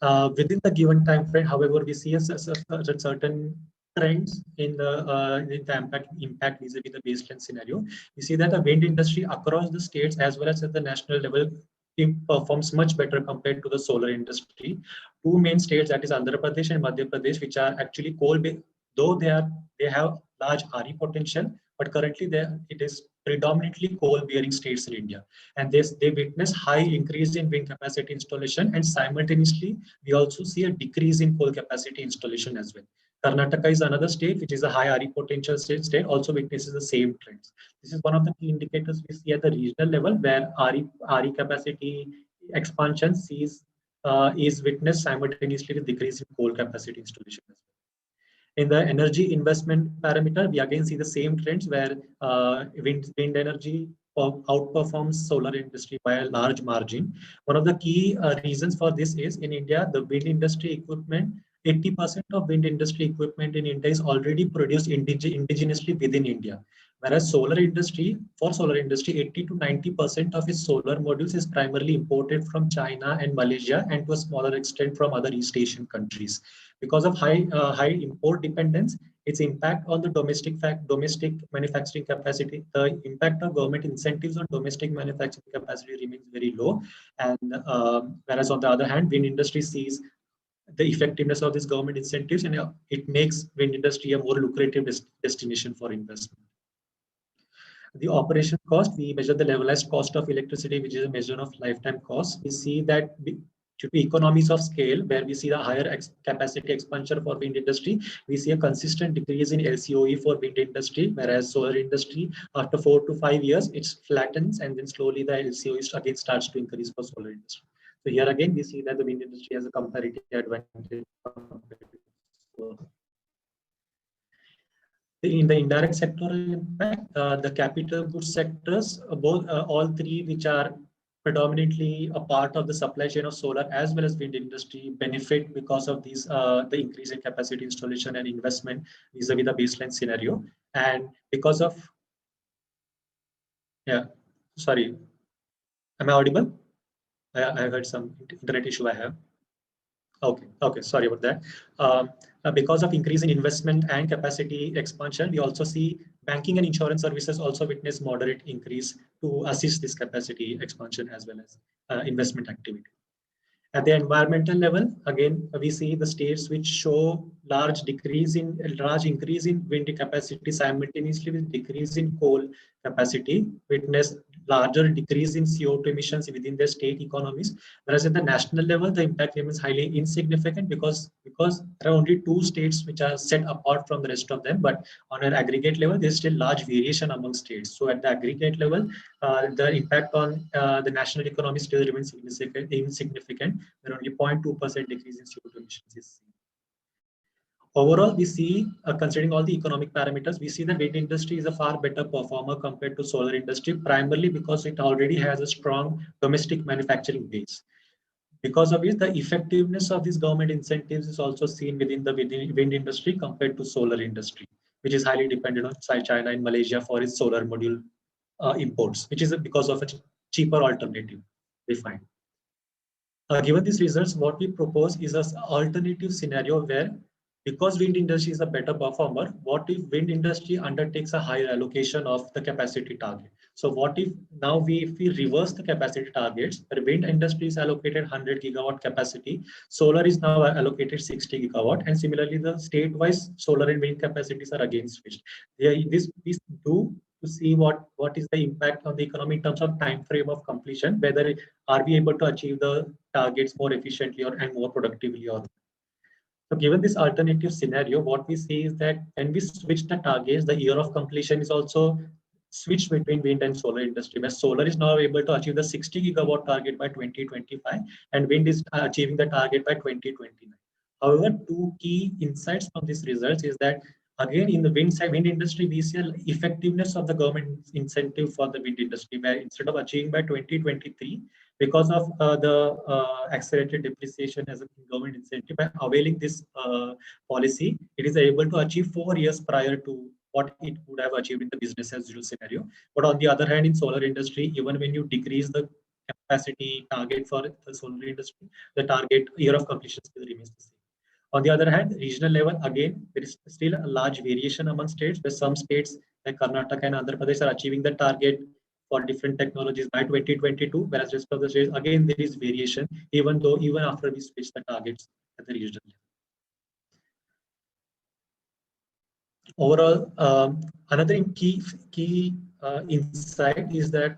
Within the given time frame, however, we see a certain trends in the impact vis-a-vis the baseline scenario. We see that the wind industry across the states as well as at the national level performs much better compared to the solar industry. 2 main states, that is Andhra Pradesh and Madhya Pradesh, which are actually coal-based, though they have large RE potential, but currently it is predominantly coal-bearing states in India, and they witness high increase in wind capacity installation, and simultaneously we also see a decrease in coal capacity installation as well. Karnataka is another state which is a high RE potential state, also witnesses the same trends. This is one of the key indicators we see at the regional level, where RE capacity expansion is witnessed simultaneously with decrease in coal capacity installation as well. In the energy investment parameter, we again see the same trends, where wind energy outperforms solar industry by a large margin. One of the key reasons for this is, in India, the wind industry equipment, 80% of wind industry equipment in India is already produced indigenously within India. Whereas for solar industry, 80 to 90% of its solar modules is primarily imported from China and Malaysia, and to a smaller extent from other East Asian countries. Because of high import dependence, its impact on the domestic manufacturing capacity, the impact of government incentives on domestic manufacturing capacity remains very low. And whereas on the other hand, wind industry sees the effectiveness of these government incentives, and it makes wind industry a more lucrative destination for investment. The operation cost, we measure the levelized cost of electricity, which is a measure of lifetime cost. We see that due to economies of scale, where we see the higher capacity expansion for wind industry, we see a consistent decrease in LCOE for wind industry, whereas solar industry, after 4 to 5 years, it flattens, and then slowly the LCOE again starts to increase for solar industry. So here again, we see that the wind industry has a comparative advantage. In the indirect sectoral impact, the capital goods sectors, all 3 which are predominantly a part of the supply chain of solar as well as wind industry, benefit because of these the increase in capacity installation and investment vis-a-vis the baseline scenario. And because of, sorry, am I audible? I heard some internet issue I have. Okay, sorry about that. because of increase in investment and capacity expansion, we also see banking and insurance services also witness moderate increase to assist this capacity expansion as well as investment activity. At the environmental level, again, we see the states which show large increase in wind capacity simultaneously with decrease in coal capacity, witness larger decrease in CO2 emissions within their state economies. Whereas at the national level, the impact remains highly insignificant because there are only 2 states which are set apart from the rest of them. But on an aggregate level, there's still large variation among states. So at the aggregate level, the impact on the national economy still remains insignificant. Where only 0.2% decrease in CO2 emissions is seen. Overall, we see, considering all the economic parameters, we see the wind industry is a far better performer compared to solar industry, primarily because it already has a strong domestic manufacturing base. Because of it, the effectiveness of these government incentives is also seen within the wind industry compared to solar industry, which is highly dependent on China and Malaysia for its solar module imports, which is because of a cheaper alternative they find. Given these results, what we propose is an alternative scenario where, because wind industry is a better performer, what if wind industry undertakes a higher allocation of the capacity target? So what if now if we reverse the capacity targets, the wind industry is allocated 100 gigawatt capacity, solar is now allocated 60 gigawatt, and similarly the state-wise solar and wind capacities are again switched. This do to see what is the impact on the economy in terms of time frame of completion, whether are we able to achieve the targets more efficiently and more productively or not. So given this alternative scenario, what we see is that when we switch the targets, the year of completion is also switched between wind and solar industry, where solar is now able to achieve the 60 gigawatt target by 2025 and wind is achieving the target by 2029. However, 2 key insights from these results is that again, in the wind industry, we see effectiveness of the government incentive for the wind industry, where instead of achieving by 2023, because of the accelerated depreciation as a government incentive, by availing this policy, it is able to achieve 4 years prior to what it would have achieved in the business as usual scenario. But on the other hand, in solar industry, even when you decrease the capacity target for the solar industry, the target year of completion still remains the same. On the other hand, regional level, again, there is still a large variation among states, where some states like Karnataka and Andhra Pradesh are achieving the target for different technologies by 2022, whereas rest of the states, again, there is variation, even after we switch the targets at the regional level. Overall, another key insight is that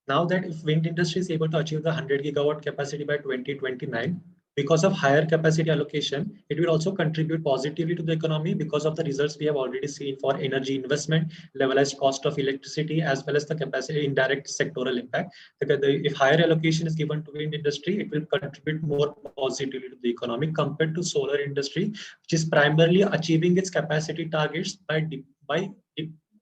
now that if wind industry is able to achieve the 100 gigawatt capacity by 2029, because of higher capacity allocation, it will also contribute positively to the economy because of the results we have already seen for energy investment, levelized cost of electricity, as well as the capacity indirect sectoral impact. If higher allocation is given to wind industry, it will contribute more positively to the economy compared to solar industry, which is primarily achieving its capacity targets by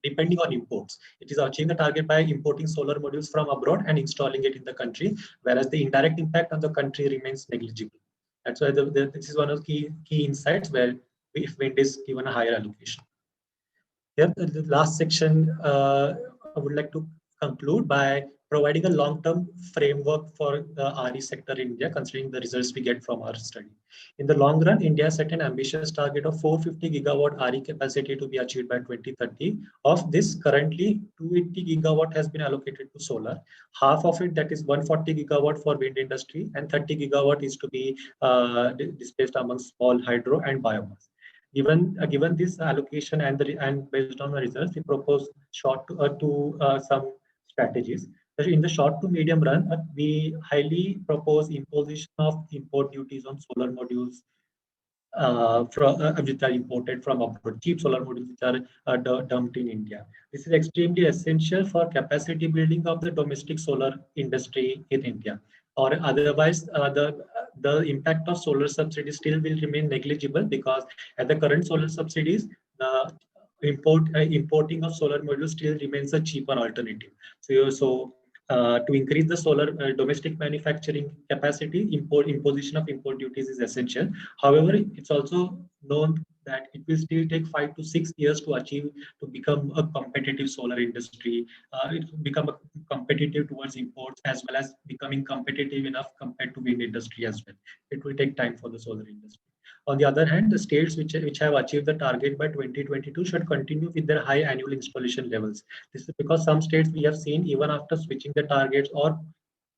depending on imports. It is achieving the target by importing solar modules from abroad and installing it in the country, whereas the indirect impact on the country remains negligible. That's why this is one of the key insights where if wind is given a higher allocation. Here, the last section, I would like to conclude by providing a long-term framework for the RE sector in India, considering the results we get from our study. In the long run, India set an ambitious target of 450 gigawatt RE capacity to be achieved by 2030. Of this, currently 280 gigawatt has been allocated to solar. Half of it, that is 140 gigawatt for wind industry, and 30 gigawatt is to be displaced among small hydro and biomass. Given this allocation and based on the results, we propose some strategies. In the short to medium run, we highly propose imposition of import duties on solar modules which are imported from abroad, cheap solar modules which are dumped in India. This is extremely essential for capacity building of the domestic solar industry in India. Or otherwise, the impact of solar subsidies still will remain negligible, because at the current solar subsidies, the importing of solar modules still remains a cheaper alternative. So to increase the solar domestic manufacturing capacity, imposition of import duties is essential. However, it's also known that it will still take 5 to 6 years to become a competitive solar industry. It become competitive towards imports, as well as becoming competitive enough compared to wind industry as well. It will take time for the solar industry. On the other hand, the states which have achieved the target by 2022 should continue with their high annual installation levels. This is because some states we have seen, even after switching the targets or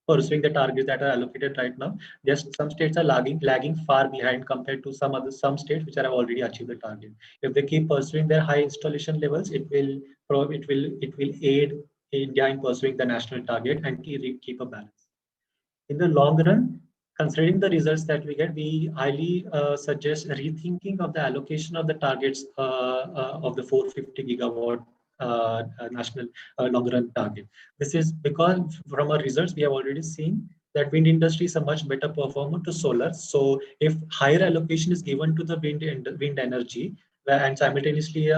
pursuing the targets that are allocated right now, just some states are lagging far behind compared to some states which have already achieved the target. If they keep pursuing their high installation levels, it will aid India in pursuing the national target and keep a balance. In the long run, considering the results that we get, we highly suggest rethinking of the allocation of the targets of the 450 gigawatt national long run target. This is because from our results, we have already seen that wind industry is a much better performer to solar. So if higher allocation is given to the wind energy, and simultaneously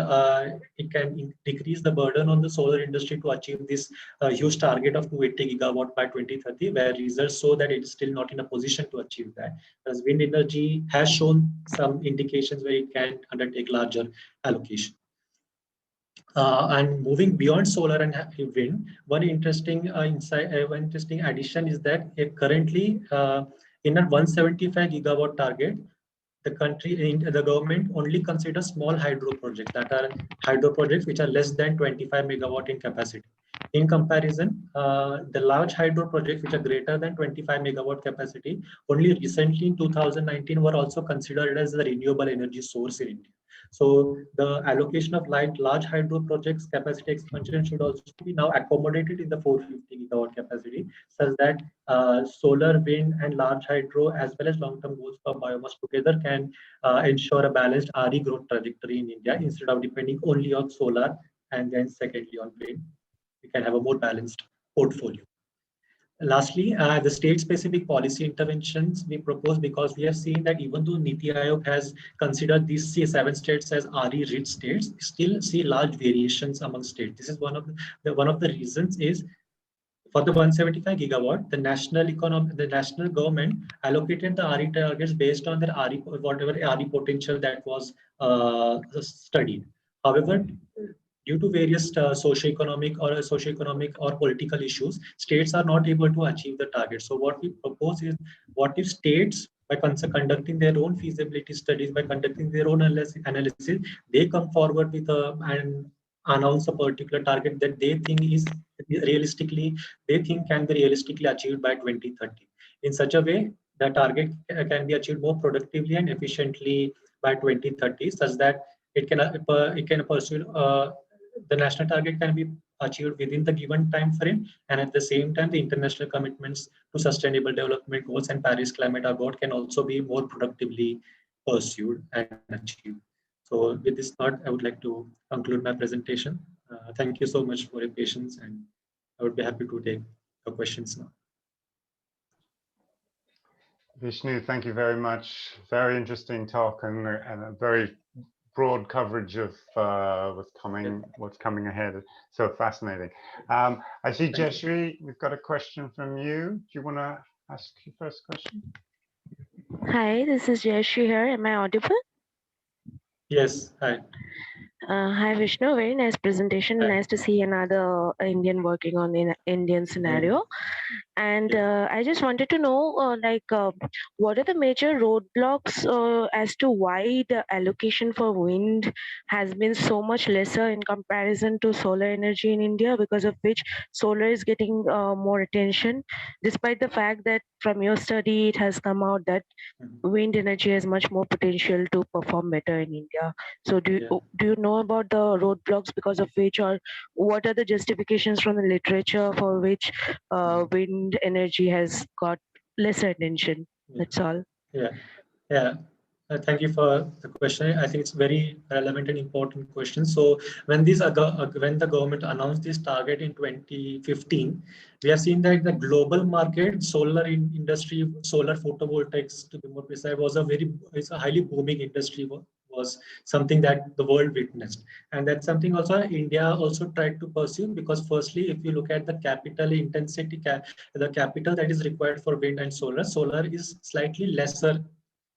it can decrease the burden on the solar industry to achieve this huge target of 280 gigawatt by 2030, where results show that it's still not in a position to achieve that, as wind energy has shown some indications where it can undertake larger allocation. And moving beyond solar and wind, one interesting addition is that currently in a 175 gigawatt target, the government only considers small hydro projects, that are hydro projects which are less than 25 megawatt in capacity. In comparison, the large hydro projects which are greater than 25 megawatt capacity, only recently in 2019 were also considered as a renewable energy source in India. So the allocation of large hydro projects capacity expansion should also be now accommodated in the 450 gigawatt capacity, such that solar, wind, and large hydro, as well as long-term goals for biomass together, can ensure a balanced RE growth trajectory in India instead of depending only on solar and then secondly on wind. We can have a more balanced portfolio. Lastly, the state-specific policy interventions we propose, because we have seen that even though Niti Aayog has considered these 7 states as RE-rich states, we still see large variations among states. This is one of the reasons is for the 175 gigawatt, the national government allocated the RE targets based on their whatever RE potential that was studied. However, due to various socioeconomic or political issues, states are not able to achieve the target. So what we propose is, what if states, by conducting their own feasibility studies, by conducting their own analysis, they come forward with and announce a particular target that they think can be realistically achieved by 2030. In such a way, the target can be achieved more productively and efficiently by 2030, such that it can pursue the national target can be achieved within the given time frame, and at the same time, the international commitments to sustainable development goals and Paris Climate Accord can also be more productively pursued and achieved. So with this thought, I would like to conclude my presentation. Thank you so much for your patience, and I would be happy to take your questions now. Vishnu, thank you very much. Very interesting talk and a very broad coverage of what's coming ahead. So fascinating. I see Jeshri, we've got a question from you. Do you want to ask your first question? Hi, this is Jeshri here. Am I audible? Yes, hi. Hi Vishnu, very nice presentation. Hi. Nice to see another Indian working on the Indian scenario. And I just wanted to know, what are the major roadblocks as to why the allocation for wind has been so much lesser in comparison to solar energy in India, because of which solar is getting more attention, despite the fact that from your study it has come out that wind energy has much more potential to perform better in India. So do you know about the roadblocks because of which, or what are the justifications from the literature for which wind energy has got lesser attention? That's all. Yeah. Thank you for the question. I think it's very relevant and important question. So when the government announced this target in 2015, we have seen that the global market, solar industry, solar photovoltaics to be more precise, it's a highly booming industry, was something that the world witnessed. And that's something also India also tried to pursue, because firstly, if you look at the capital intensity, the capital that is required for wind and solar is slightly lesser.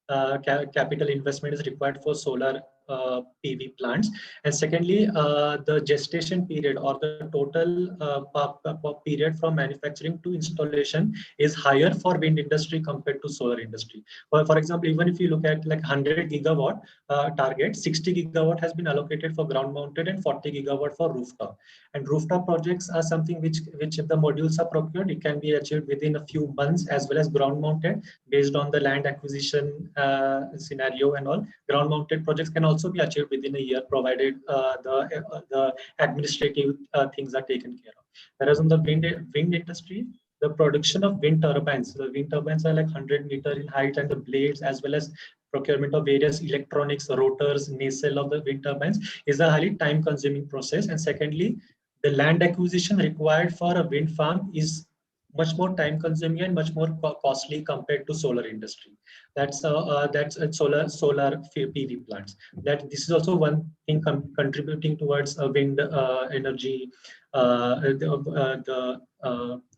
Capital investment is required for solar PV plants. And secondly, the gestation period or the total period from manufacturing to installation is higher for wind industry compared to solar industry. For example, even if you look at like 100 gigawatt target, 60 gigawatt has been allocated for ground mounted and 40 gigawatt for rooftop. And rooftop projects are something which if the modules are procured, it can be achieved within a few months, as well as ground mounted based on the land acquisition scenario and all. Ground mounted projects can also be achieved within a year, provided the administrative things are taken care of. Whereas on the wind industry, the production of wind turbines, the wind turbines are like 100 meter in height, and the blades as well as procurement of various electronics, rotors, nacelle of the wind turbines is a highly time consuming process. And secondly, the land acquisition required for a wind farm is much more time consuming and much more costly compared to solar industry. That's solar PV plants. That this is also one thing contributing towards wind energy,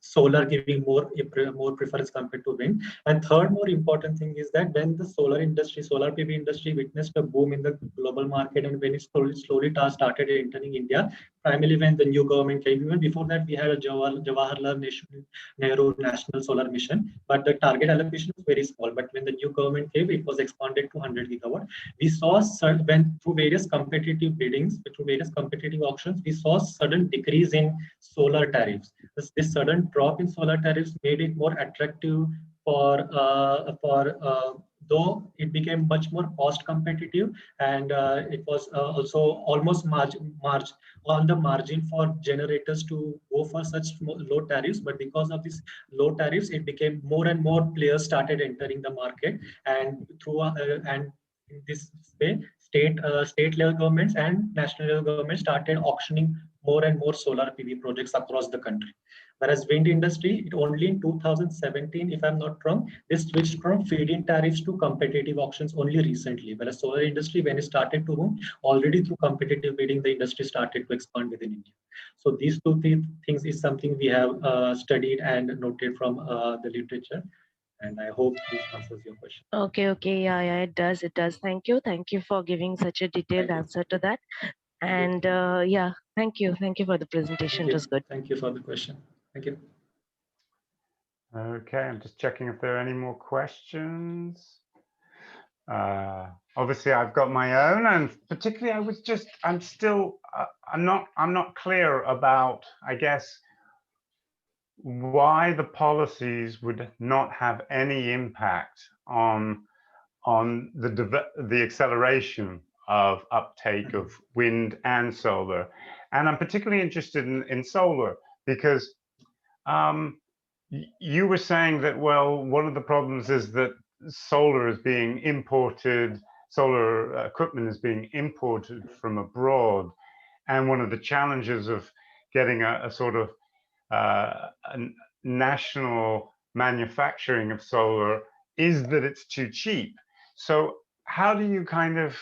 solar giving more preference compared to wind. And third more important thing is that when the solar PV industry witnessed a boom in the global market, and when it slowly started entering India, primarily when the new government came. Even before that, we had a Jawaharlal Nehru National Solar Mission, but the target allocation was very small. But when the new government came, it was expanded to 100 gigawatt. We saw when through various competitive biddings, through various competitive auctions, we saw sudden decrease in solar tariffs. This sudden drop in solar tariffs made it more attractive for though it became much more cost competitive, and it was also almost on the margin for generators to go for such low tariffs. But because of these low tariffs, it became more and more players started entering the market, and and in this way, state level governments and national level governments started auctioning more and more solar PV projects across the country. Whereas wind industry, it only in 2017, if I'm not wrong, they switched from feed-in tariffs to competitive auctions only recently. Whereas solar industry, when it started to boom, already through competitive bidding, the industry started to expand within India. So these two things is something we have studied and noted from the literature. And I hope this answers your question. Okay, yeah, it does. Thank you for giving such a detailed answer to that. And yeah, thank you for the presentation. It was good. Thank you for the question. Thank you. Okay, I'm just checking if there are any more questions. Obviously, I've got my own, and particularly, I'm not clear about, I guess, why the policies would not have any impact on the acceleration of uptake of wind and solar. And I'm particularly interested in solar because you were saying that, well, one of the problems is that solar is being imported, solar equipment is being imported from abroad. And one of the challenges of getting a sort of a national manufacturing of solar is that it's too cheap. So how do you kind of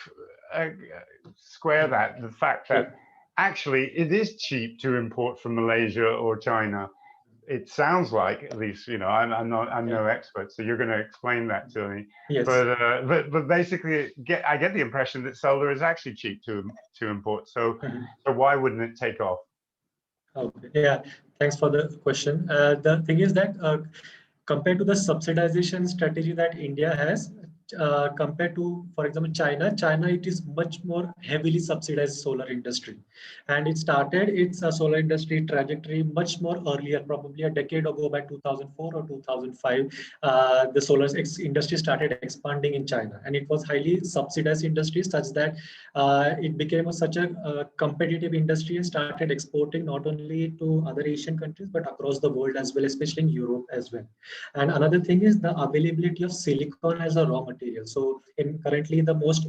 square that, the fact that actually it is cheap to import from Malaysia or China? It sounds like, at least, you know, I'm no expert, so you're going to explain that to me. Yes. But basically, I get the impression that solar is actually cheap to import. So why wouldn't it take off? Okay. Yeah. Thanks for the question. The thing is that compared to the subsidization strategy that India has, compared to, for example, China, it is much more heavily subsidized solar industry, and it started its solar industry trajectory much more earlier, probably a decade ago, by 2004 or 2005. The solar industry started expanding in China, and it was highly subsidized industry, such that it became such a competitive industry and started exporting not only to other Asian countries but across the world as well, especially in Europe as well. And another thing is the availability of silicon as a raw material. So currently the most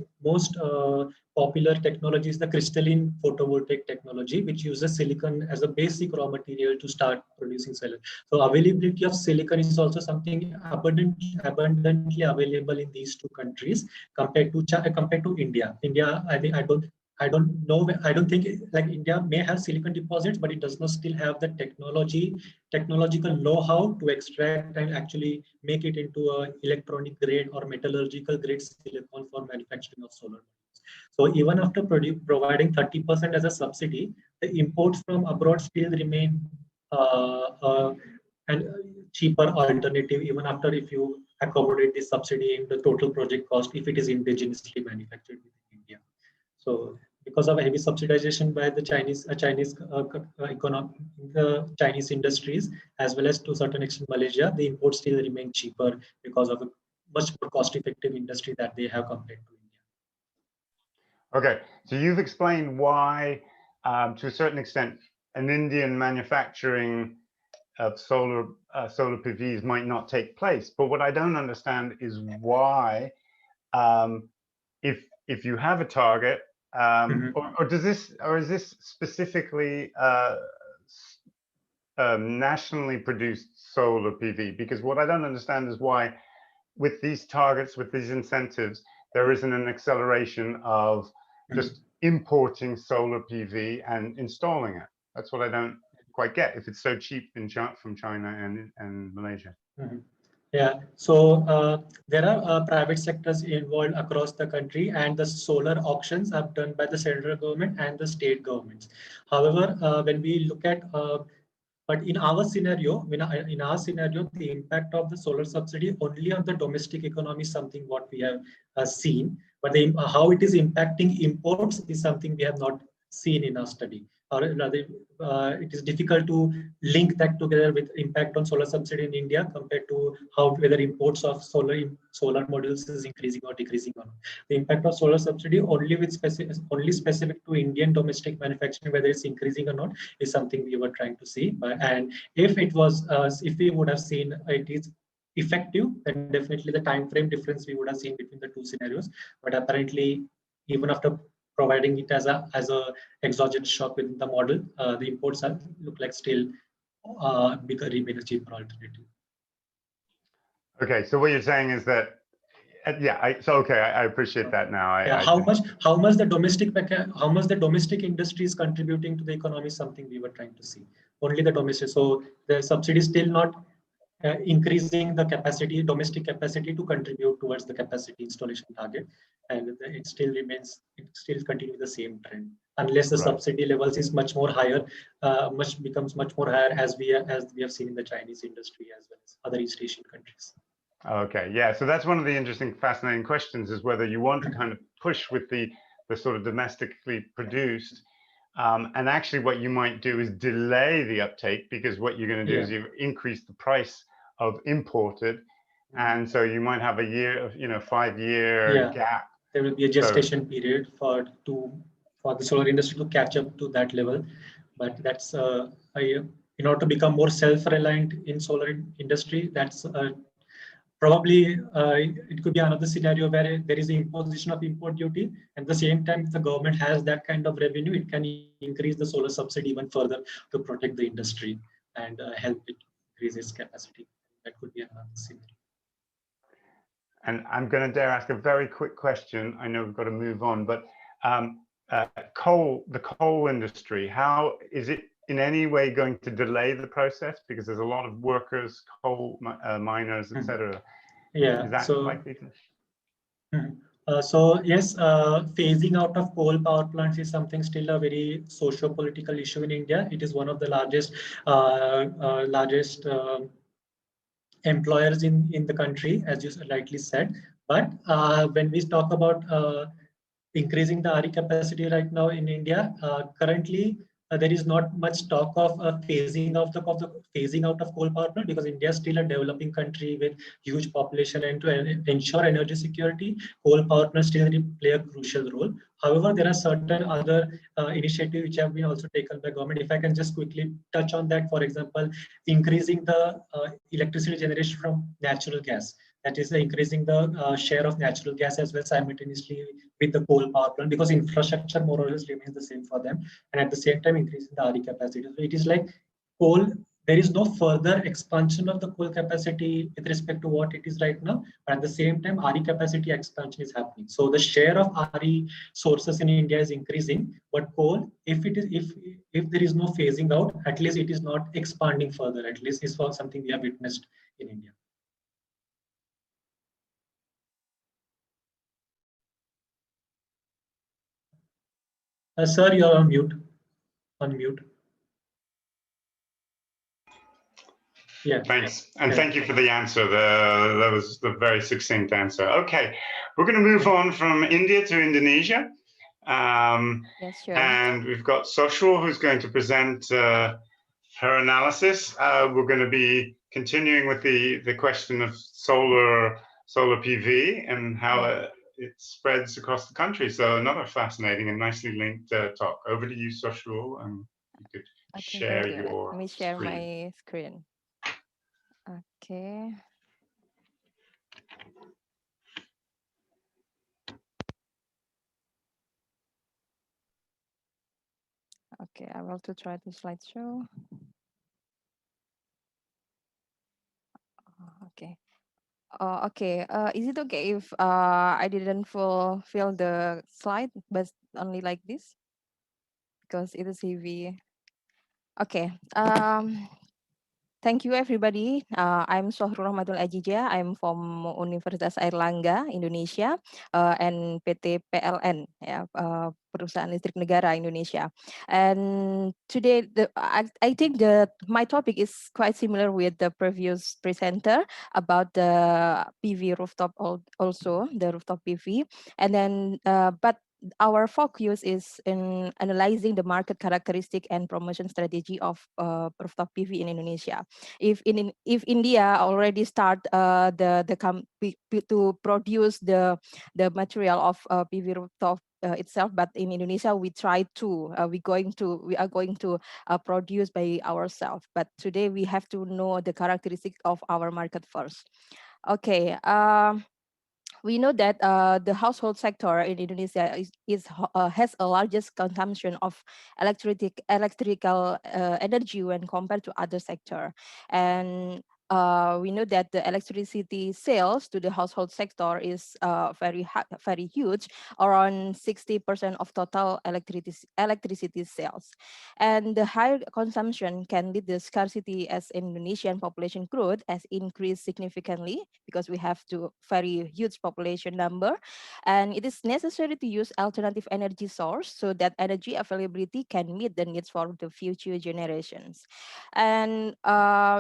popular technology is the crystalline photovoltaic technology, which uses silicon as a basic raw material to start producing solar. So availability of silicon is also something abundantly available in these two countries compared to India. India, I don't think like India may have silicon deposits, but it does not still have the technological know-how to extract and actually make it into a electronic grade or metallurgical grade silicon for manufacturing of solar. So even after providing 30% as a subsidy, the imports from abroad still remain and cheaper alternative, even after if you accommodate the subsidy in the total project cost if it is indigenously manufactured within India. So because of heavy subsidization by the Chinese economy, the Chinese industries, as well as to a certain extent Malaysia, the imports still remain cheaper because of a much more cost-effective industry that they have compared to India. Okay, so you've explained why, to a certain extent, an Indian manufacturing of solar PVs might not take place. But what I don't understand is why, if you have a target, or is this specifically nationally produced solar PV? Because what I don't understand is why, with these targets, with these incentives, there isn't an acceleration of just importing solar PV and installing it. That's what I don't quite get, if it's so cheap from China and Malaysia. Yeah, so there are private sectors involved across the country, and the solar auctions are done by the central government and the state governments. However, when we look at but in our scenario, the impact of the solar subsidy only on the domestic economy is something what we have seen, but how it is impacting imports is something we have not seen in our study. Or rather, it is difficult to link that together with impact on solar subsidy in India compared to whether imports of solar modules is increasing or decreasing or not. The impact of solar subsidy only specific to Indian domestic manufacturing, whether it's increasing or not, is something we were trying to see. And if it was, if we would have seen it is effective, then definitely the time frame difference we would have seen between the two scenarios. But apparently, even after providing it as a exogenous shock within the model, the imports look like still remain a cheaper alternative. Okay, so what you're saying is that, yeah, I appreciate that now. How much the domestic industry is contributing to the economy is something we were trying to see. Only the domestic, so the subsidy is still not increasing the capacity, domestic capacity to contribute towards the capacity installation target, and it still continues the same trend unless the subsidy levels is much more higher, becomes much more higher as we have seen in the Chinese industry as well as other East Asian countries. Okay, yeah, so that's one of the interesting, fascinating questions, is whether you want to kind of push with the sort of domestically produced, and actually what you might do is delay the uptake, because what you're going to do is you increase the price of imported, and so you might have a year of 5-year gap. There will be a gestation period for the solar industry to catch up to that level, but that's in order to become more self-reliant in solar industry, that's probably it could be another scenario where there is the imposition of import duty. At the same time, if the government has that kind of revenue, it can increase the solar subsidy even further to protect the industry and help it increase its capacity. That could be another scenario. And I'm going to dare ask a very quick question. I know we've got to move on, but the coal industry, how is it in any way going to delay the process? Because there's a lot of workers, coal miners, etc. Yeah. Is that likely to? So yes, phasing out of coal power plants is something still a very socio-political issue in India. It is one of the largest employers in the country, as you rightly said. But when we talk about increasing the RE capacity right now in India, currently there is not much talk of phasing out of coal power plant, because India is still a developing country with huge population, and to ensure energy security, coal power plants still play a crucial role. However, there are certain other initiatives which have been also taken by government. If I can just quickly touch on that, for example, increasing the electricity generation from natural gas. That is increasing the share of natural gas as well simultaneously with the coal power plant, because infrastructure more or less remains the same for them, and at the same time increasing the RE capacity. So it is like coal, there is no further expansion of the coal capacity with respect to what it is right now, but at the same time RE capacity expansion is happening. So the share of RE sources in India is increasing, but coal, if there is no phasing out, at least it is not expanding further. At least is something we have witnessed in India. Sir, you're on mute. On mute. Yeah. Thanks. And thank you for the answer. That was the very succinct answer. Okay, we're going to move on from India to Indonesia. Yes, sure. And we've got Shochrul, who's going to present her analysis. We're going to be continuing with the question of solar PV and how it spreads across the country. So another fascinating and nicely linked talk. Over to you, Shochrul, and you could share your Let me share screen. my screen. Okay. Okay, I will to try the slideshow. Okay. Okay. Is it okay if I didn't fulfill the slide, but only like this? Because it is heavy. Okay. Thank you, everybody. I'm Shochrul Ajija. I'm from Universitas Airlangga, Indonesia, and PT PLN, ya, Perusahaan Listrik Negara Indonesia. And today, I think that my topic is quite similar with the previous presenter about the PV rooftop, also the rooftop PV. And then, but our focus is in analyzing the market characteristic and promotion strategy of rooftop PV in Indonesia. If India already start to produce the material of PV rooftop itself, but in Indonesia we try to we are going to produce by ourselves. But today we have to know the characteristic of our market first. Okay. We know that the household sector in Indonesia has a largest consumption of electrical energy when compared to other sector, and we know that the electricity sales to the household sector is very huge, around 60% of total electricity sales. And the higher consumption can lead the scarcity as Indonesian population growth has increased significantly because we have to very huge population number, and it is necessary to use alternative energy source so that energy availability can meet the needs for the future generations. And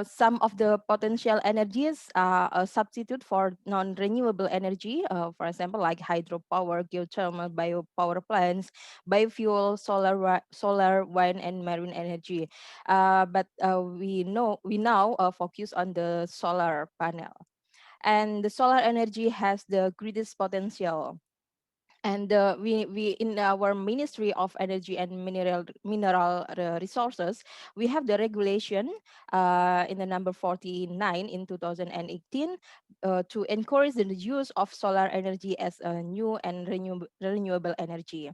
some of the potential energies are a substitute for non-renewable energy, for example, like hydropower, geothermal, biopower plants, biofuel, solar, wind, and marine energy. But we now focus on the solar panel. And the solar energy has the greatest potential. And we in our Ministry of Energy and Mineral Resources, we have the regulation in the number 49 in 2018 to encourage the use of solar energy as a new and renewable energy.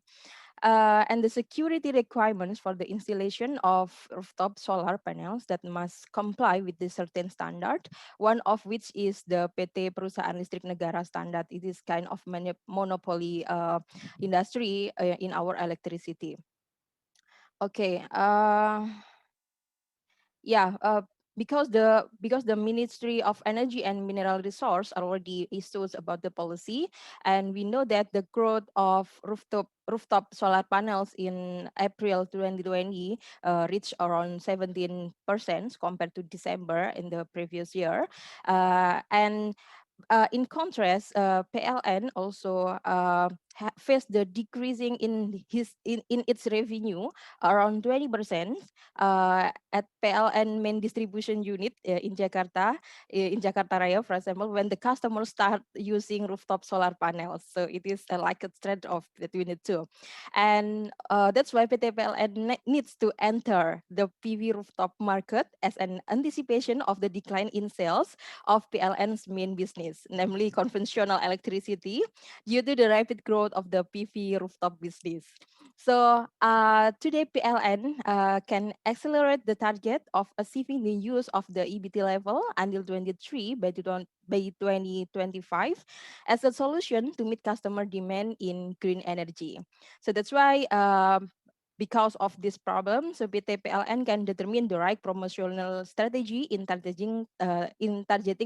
And the security requirements for the installation of rooftop solar panels that must comply with the certain standard, one of which is the PT Perusahaan Listrik Negara standard. It is kind of monopoly industry in our electricity. Okay. Yeah. Because the Ministry of Energy and Mineral Resource already issues about the policy, and we know that the growth of rooftop solar panels in April 2020 reached around 17% compared to December in the previous year, and in contrast, PLN also faced the decreasing in its revenue around 20% at PLN main distribution unit in Jakarta, in Jakarta Raya, for example, when the customers start using rooftop solar panels. So it is like a trade off between the two, and that's why PT PLN needs to enter the PV rooftop market as an anticipation of the decline in sales of PLN's main business, namely conventional electricity, due to the rapid growth of the PV rooftop business. So today PLN can accelerate the target of achieving the use of the EBT level until 23 by 2025 as a solution to meet customer demand in green energy. So that's why because of this problem, so PT PLN can determine the right promotional strategy in targeting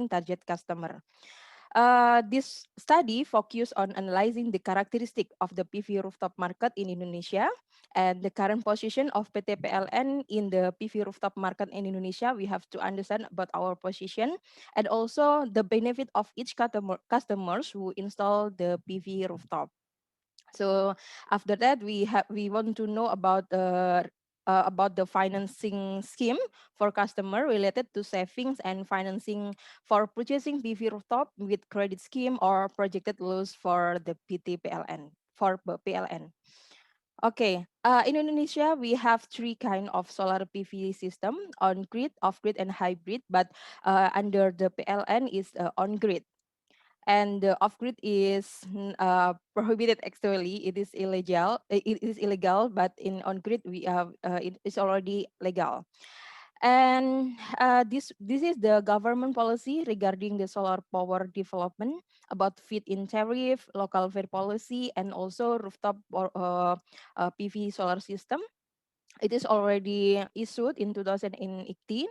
target customer. This study focused on analyzing the characteristic of the PV rooftop market in Indonesia and the current position of PT PLN in the PV rooftop market in Indonesia. We have to understand about our position and also the benefit of each customers who install the PV rooftop. So after that, we want to know about the financing scheme for customer related to savings and financing for purchasing PV rooftop with credit scheme or projected loss for the PT PLN for PLN. Okay, in Indonesia, we have three kind of solar PV system: on grid, off grid, and hybrid. But under the PLN is on grid, and the off grid is prohibited. Actually, it is illegal. It is illegal, but in on grid we have it is already legal. And this is the government policy regarding the solar power development about fit-in tariff, local fair policy, and also rooftop or PV solar system. It is already issued in 2018.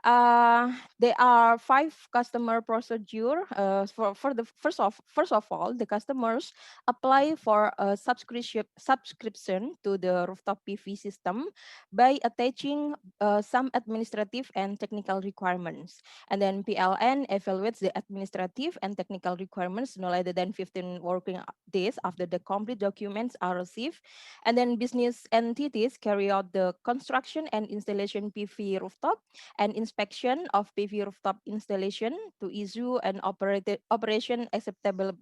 There are 5 customer procedure. For the first of all, the customers apply for a subscription to the rooftop PV system by attaching some administrative and technical requirements, and then PLN evaluates the administrative and technical requirements no later than 15 working days after the complete documents are received, and then business entities carry out the construction and installation PV rooftop and inspection of PV rooftop installation to issue an operation acceptable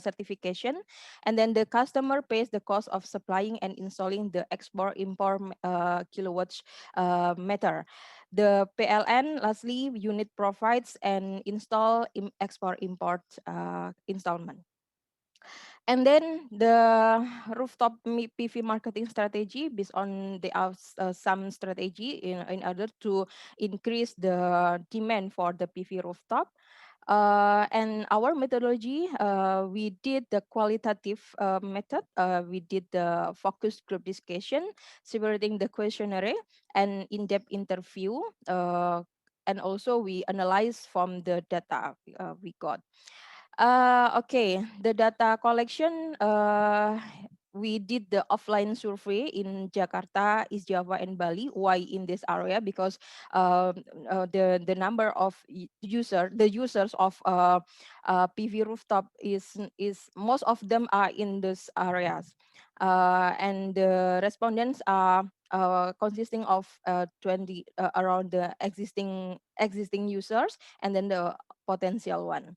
certification, and then the customer pays the cost of supplying and installing the export import kilowatts meter. The PLN lastly unit provides and install export import installment. And then the rooftop PV marketing strategy based on the some strategy in order to increase the demand for the PV rooftop. And our methodology, we did the qualitative method. We did the focus group discussion, separating the questionnaire and in-depth interview. And also we analyze from the data we got. Okay, the data collection, we did the offline survey in Jakarta, East Java, and Bali. Why in this area? Because the number of users of PV rooftop is most of them are in these areas, and the respondents are consisting of 20 around the existing users and then the potential one.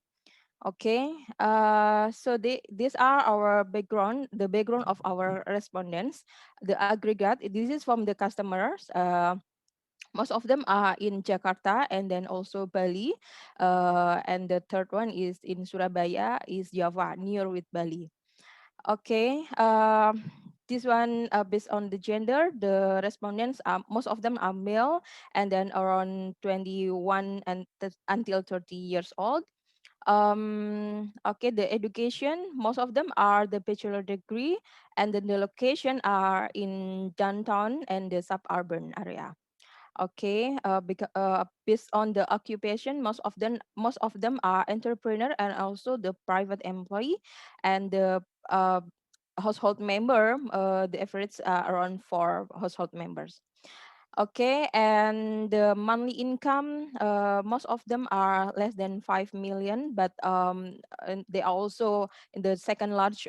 Okay, so these are our background, the background of our respondents. The aggregate, this is from the customers. Most of them are in Jakarta and then also Bali. And the third one is in Surabaya, is Java, near with Bali. Okay, this one based on the gender, the respondents are most of them are male, and then around 21 and until 30 years old. Okay, the education, most of them are the bachelor degree, and then the location are in downtown and the suburban area. Okay, based on the occupation, most of them are entrepreneur and also the private employee, and the household member, the average around 4 household members. Okay, and the monthly income, most of them are less than 5 million, but and they are also in the second large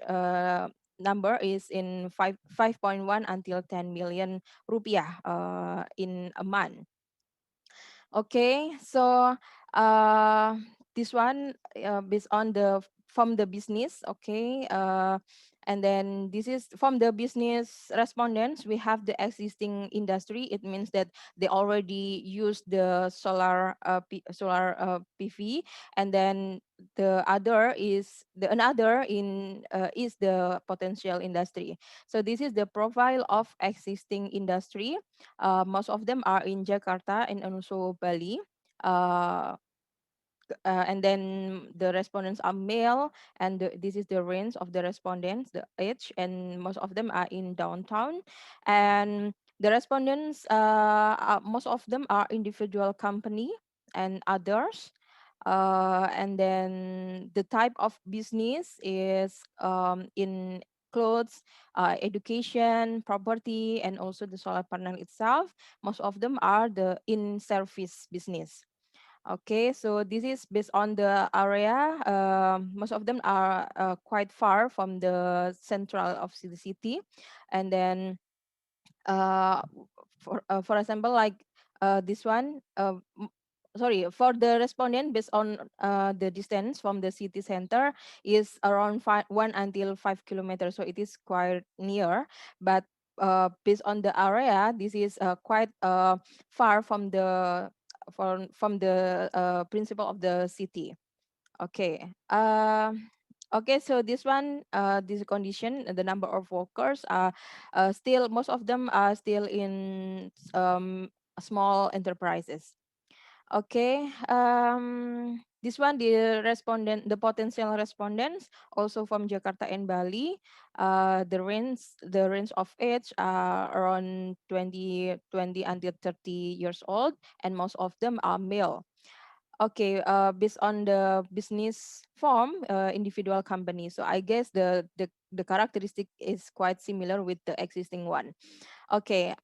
number is in 5.1 until 10 million rupiah in a month. Okay, so this one based on the from the business. Okay, and then this is from the business respondents. We have the existing industry. It means that they already use the solar PV, and then the other is another in is the potential industry. So this is the profile of existing industry. Most of them are in Jakarta and also Bali. And then the respondents are male, and this is the range of the respondents, the age, and most of them are in downtown. And the respondents, most of them are individual company and others. And then the type of business is in clothes, education, property, and also the solar panel itself. Most of them are the in-service business. Okay, so this is based on the area. Most of them are quite far from the central of the city, and then uh, for example, like this one. Sorry, for the respondent, based on the distance from the city center is around 1 until 5 kilometers, so it is quite near. But based on the area, this is quite far from the principle of the city. Okay. Okay, so this one, this condition, the number of workers are still, most of them are still in small enterprises. Okay, this one, the potential respondents, also from Jakarta and Bali. The range of age are around 20 until 30 years old, and most of them are male. Okay, based on the business form, individual company. So I guess the characteristic is quite similar with the existing one. Okay,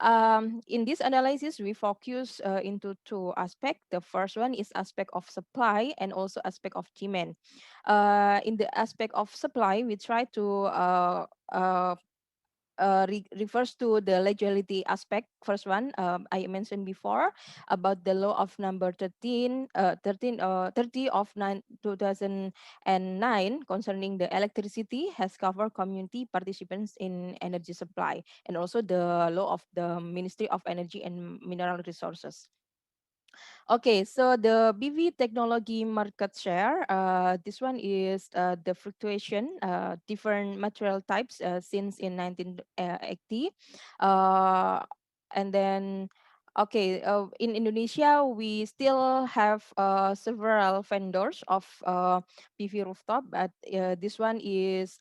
in this analysis, we focus into two aspects. The first one is aspect of supply and also aspect of demand. In the aspect of supply, we try to refers to the legality aspect. First one, I mentioned before about the law of number 30 of 2009 concerning the electricity has covered community participants in energy supply, and also the law of the Ministry of Energy and Mineral Resources. Okay, so the BV technology market share, this one is the fluctuation, different material types since in 1980. Uh, and then, okay, in Indonesia, we still have several vendors of PV rooftop, but this one is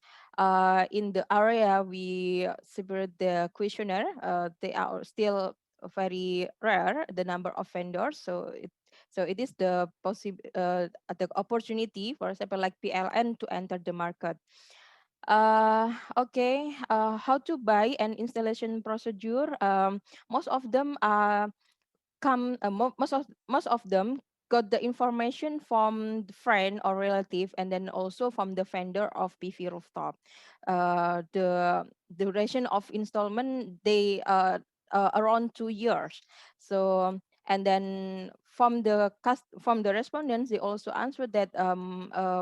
in the area we separate the questionnaire. They are still very rare, the number of vendors, so it is the opportunity, for example, like PLN, to enter the market. Okay, how to buy an installation procedure. Most of them most of them got the information from the friend or relative, and then also from the vendor of PV rooftop. The duration of installment, they around 2 years. So, and then from the respondents, they also answered that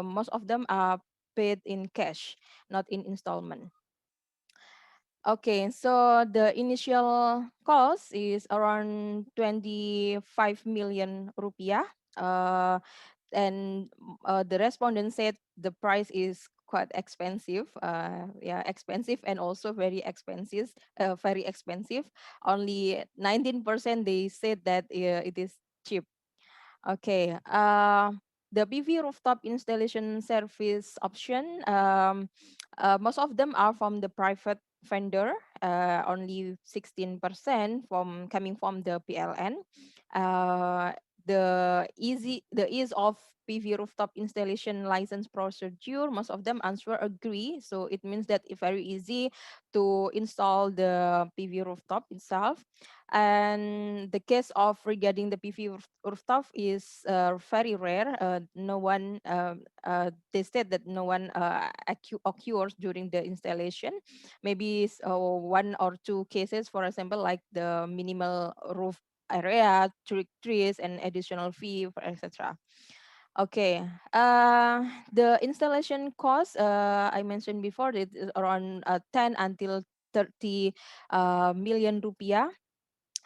most of them are paid in cash, not in installment. Okay, so the initial cost is around 25 million rupiah. And the respondent said the price is quite expensive. Yeah, expensive and also very expensive. Very expensive. Only 19% they said that it is cheap. Okay. The PV rooftop installation service option, most of them are from the private vendor, only 16% from coming from the PLN. Uh, the ease of PV rooftop installation license procedure, most of them answer agree. So it means that it's very easy to install the PV rooftop itself. And the case of regarding the PV rooftop is very rare. No one, they said that no one occurs during the installation. Maybe one or two cases, for example, like the minimal roof area, trees, and additional fee, etc. Okay, the installation cost, I mentioned before, it is around 10 until 30 million rupiah.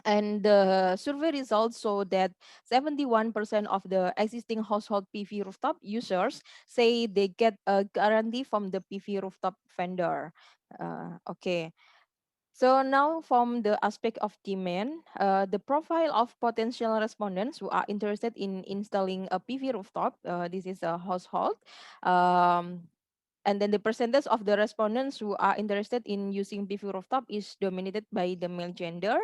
And the survey results show that 71% of the existing household PV rooftop users say they get a guarantee from the PV rooftop vendor. Okay. So now from the aspect of demand, the profile of potential respondents who are interested in installing a PV rooftop, this is a household. Um, and then the percentage of the respondents who are interested in using PV rooftop is dominated by the male gender.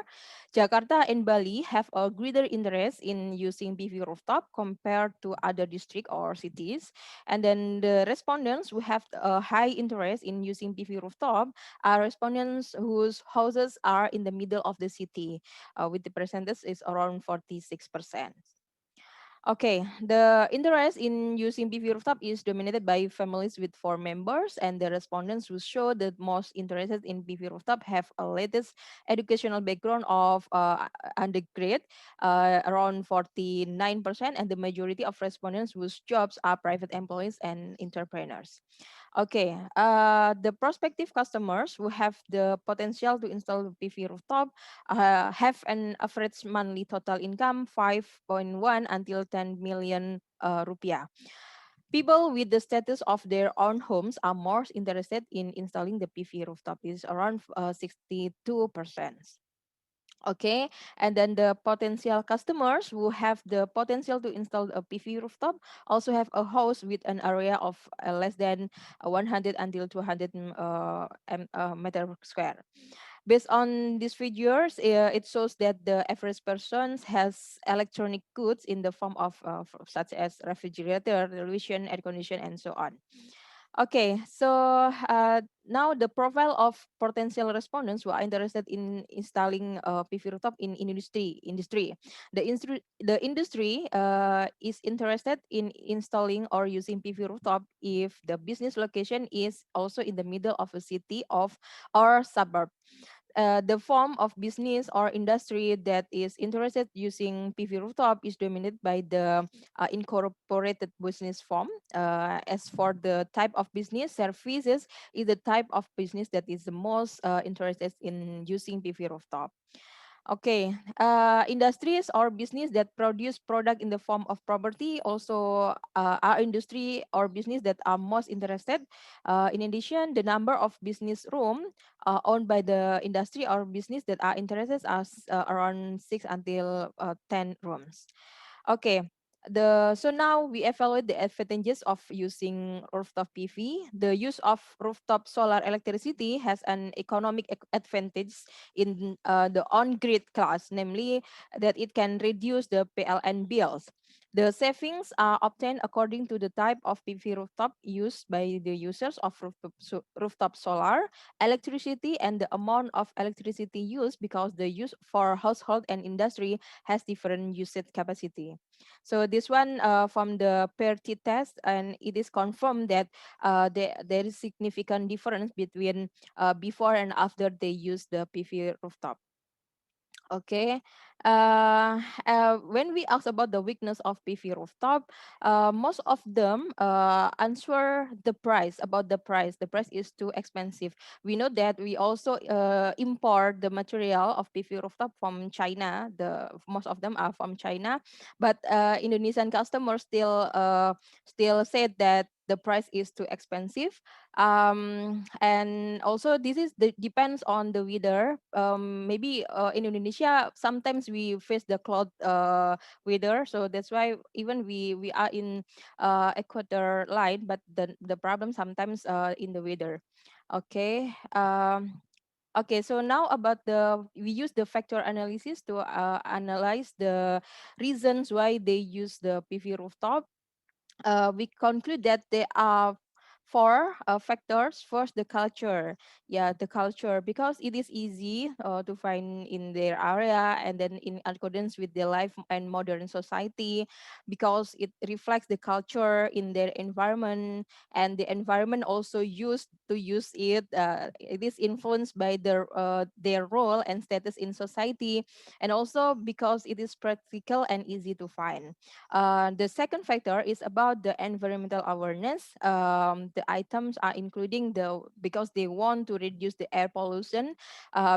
Jakarta and Bali have a greater interest in using PV rooftop compared to other districts or cities. And then the respondents who have a high interest in using PV rooftop are respondents whose houses are in the middle of the city, with the percentage is around 46%. Okay, the interest in using PV rooftop is dominated by families with 4 members, and the respondents who show that most interested in PV rooftop have a latest educational background of undergrad, around 49%, and the majority of respondents whose jobs are private employees and entrepreneurs. Okay, the prospective customers who have the potential to install PV rooftop have an average monthly total income 5.1 until 10 million rupiah. People with the status of their own homes are more interested in installing the PV rooftop, is around 62%. Okay, and then the potential customers who have the potential to install a PV rooftop also have a house with an area of less than 100 until 200 meter square. Based on these figures, it shows that the average person has electronic goods in the form of such as refrigerator, television, air condition, and so on. Okay, so now the profile of potential respondents who are interested in installing PV rooftop in industry. The industry is interested in installing or using PV rooftop if the business location is also in the middle of a city of or suburb. The form of business or industry that is interested using PV rooftop is dominated by the incorporated business form. As for the type of business, services is the type of business that is the most interested in using PV rooftop. Okay, industries or business that produce product in the form of property also are industry or business that are most interested. In addition, the number of business room owned by the industry or business that are interested are around 6 until 10 rooms. Okay. So now we evaluate the advantages of using rooftop PV. The use of rooftop solar electricity has an economic advantage in the on-grid class, namely that it can reduce the PLN bills. The savings are obtained according to the type of PV rooftop used by the users of rooftop solar electricity and the amount of electricity used, because the use for household and industry has different usage capacity. So this one from the PERT test, and it is confirmed that there is significant difference between before and after they use the PV rooftop. Okay. When we ask about the weakness of PV rooftop, most of them answer the price. About the price, the price is too expensive. We know that we also import the material of PV rooftop from China. Most of them are from China, but Indonesian customers still said that the price is too expensive. And also this is depends on the weather. Maybe in Indonesia sometimes we face the cloud weather, so that's why even we are in equator line, but the problem sometimes in the weather. Okay. Okay, so now about we use the factor analysis to analyze the reasons why they use the PV rooftop. We conclude that there are 4 factors. First, the culture. Yeah, the culture, because it is easy to find in their area, and then in accordance with their life and modern society, because it reflects the culture in their environment, and the environment also used to use it. It is influenced by their role and status in society, and also because it is practical and easy to find. The second factor is about the environmental awareness. The items are including because they want to reduce the air pollution,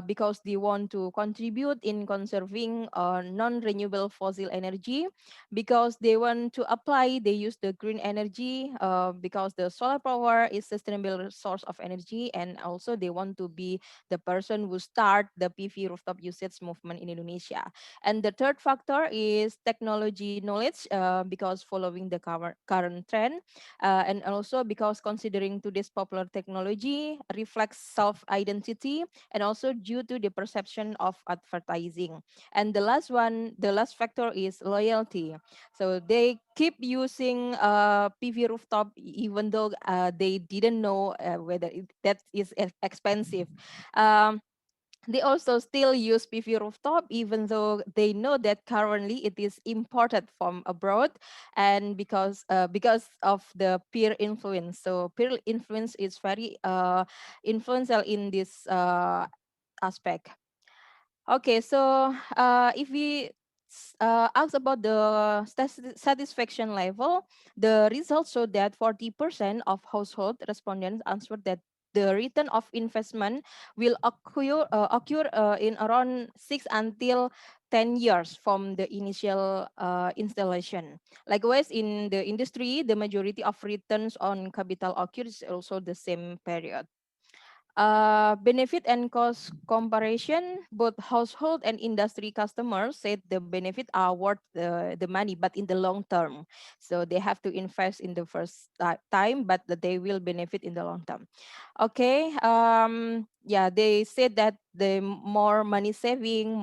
because they want to contribute in conserving non-renewable fossil energy, because they want to apply, they use the green energy, because the solar power is sustainable source source of energy, and also they want to be the person who start the PV rooftop usage movement in Indonesia. And the third factor is technology knowledge, because following the current trend, and also because considering today's popular technology reflects self-identity, and also due to the perception of advertising. And the last factor is loyalty. So they keep using PV rooftop even though they didn't know whether that is expensive. Um, they also still use PV rooftop even though they know that currently it is imported from abroad, and because of the peer influence. So peer influence is very influential in this aspect. Okay, so if we ask about the satisfaction level, the results show that 40% of household respondents answered that the return of investment will occur in around 6 until 10 years from the initial installation. Likewise, in the industry, the majority of returns on capital occurs also the same period. Benefit and cost comparison, both household and industry customers said the benefit are worth the money, but in the long term. So they have to invest in the first time, but they will benefit in the long term. Okay. Yeah, they said that the more money saving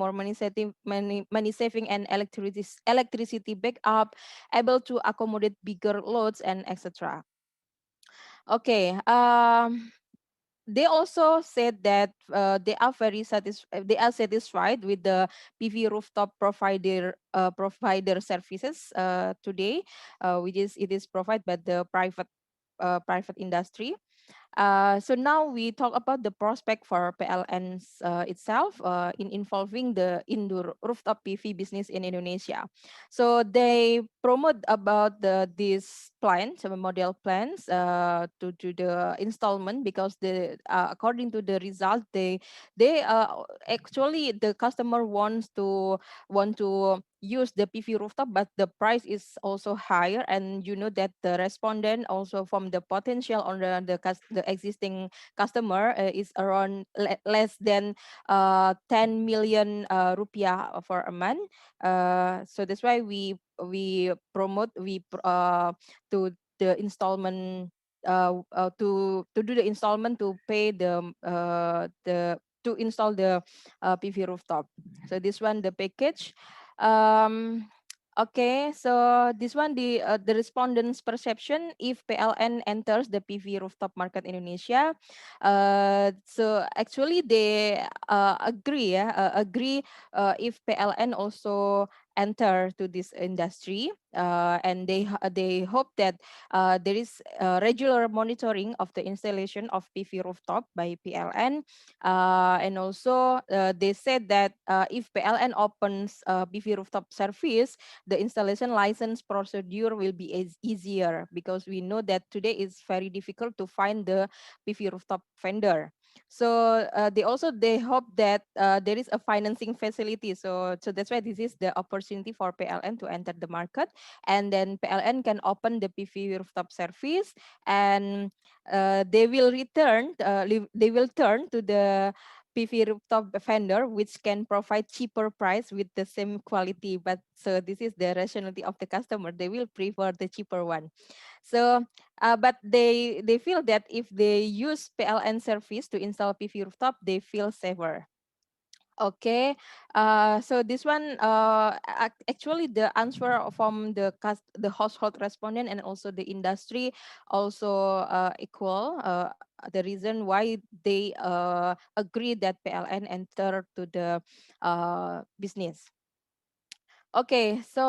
and electricity backup, able to accommodate bigger loads and etc. Okay. They also said that they are satisfied with the PV rooftop provider services today, which is it is provided by the private industry. So now we talk about the prospect for PLNs itself in involving the indoor rooftop PV business in Indonesia. So they promote about these plans, model plans to the installment, because according to the result they actually the customer want to use the PV rooftop, but the price is also higher, and you know that the respondent also from the potential on the existing customer is around less than 10 million rupiah for a month. So that's why we promote to the installment to do the installment to pay the to install the PV rooftop. So this one the package. Um, okay, so this one the respondents' perception if PLN enters the PV rooftop market in Indonesia. So actually they agree if PLN also enter to this industry, and they hope that there is regular monitoring of the installation of PV rooftop by PLN, and also they said that if PLN opens PV rooftop service, the installation license procedure will be easier, because we know that today it's very difficult to find the PV rooftop vendor. So they hope that there is a financing facility. So that's why this is the opportunity for PLN to enter the market, and then PLN can open the PV rooftop service, and they will turn to the PV rooftop vendor, which can provide cheaper price with the same quality. But so this is the rationality of the customer. They will prefer the cheaper one. So, but they feel that if they use PLN service to install PV rooftop, they feel safer. Okay, so this one actually the answer from the household respondent and also the industry also equal. The reason why they agree that PLN enter to the business. Okay, so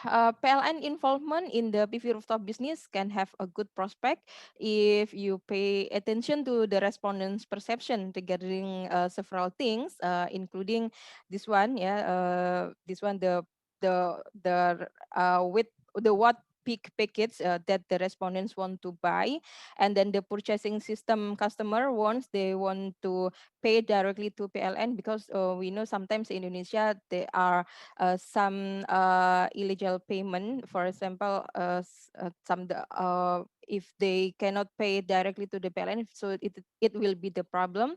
PLN involvement in the PV rooftop business can have a good prospect if you pay attention to the respondents' perception regarding several things, including this one, yeah, this one the with the what peak package that the respondents want to buy, and then the purchasing system customer wants, they want to pay directly to PLN, because we know sometimes in Indonesia there are some illegal payment. For example, if they cannot pay directly to the PLN, so it will be the problem.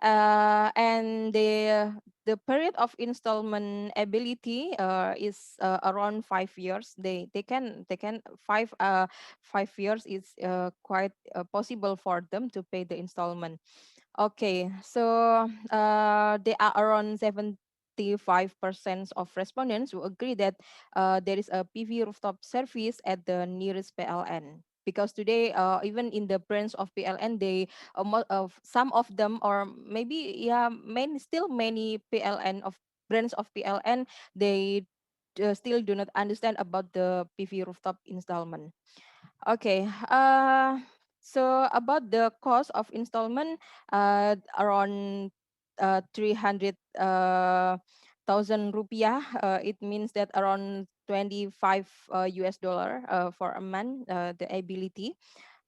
And the period of installment ability is around 5 years. They can 5 years is quite possible for them to pay the installment. Okay, so there are around 75% of respondents who agree that there is a PV rooftop service at the nearest PLN. Because today, even in the branch of PLN, some of them, or maybe many PLN of branch of PLN, they still do not understand about the PV rooftop installment. Okay. So about the cost of installment, around 300,000 rupiah. It means that around 25 US dollar for a month, the ability.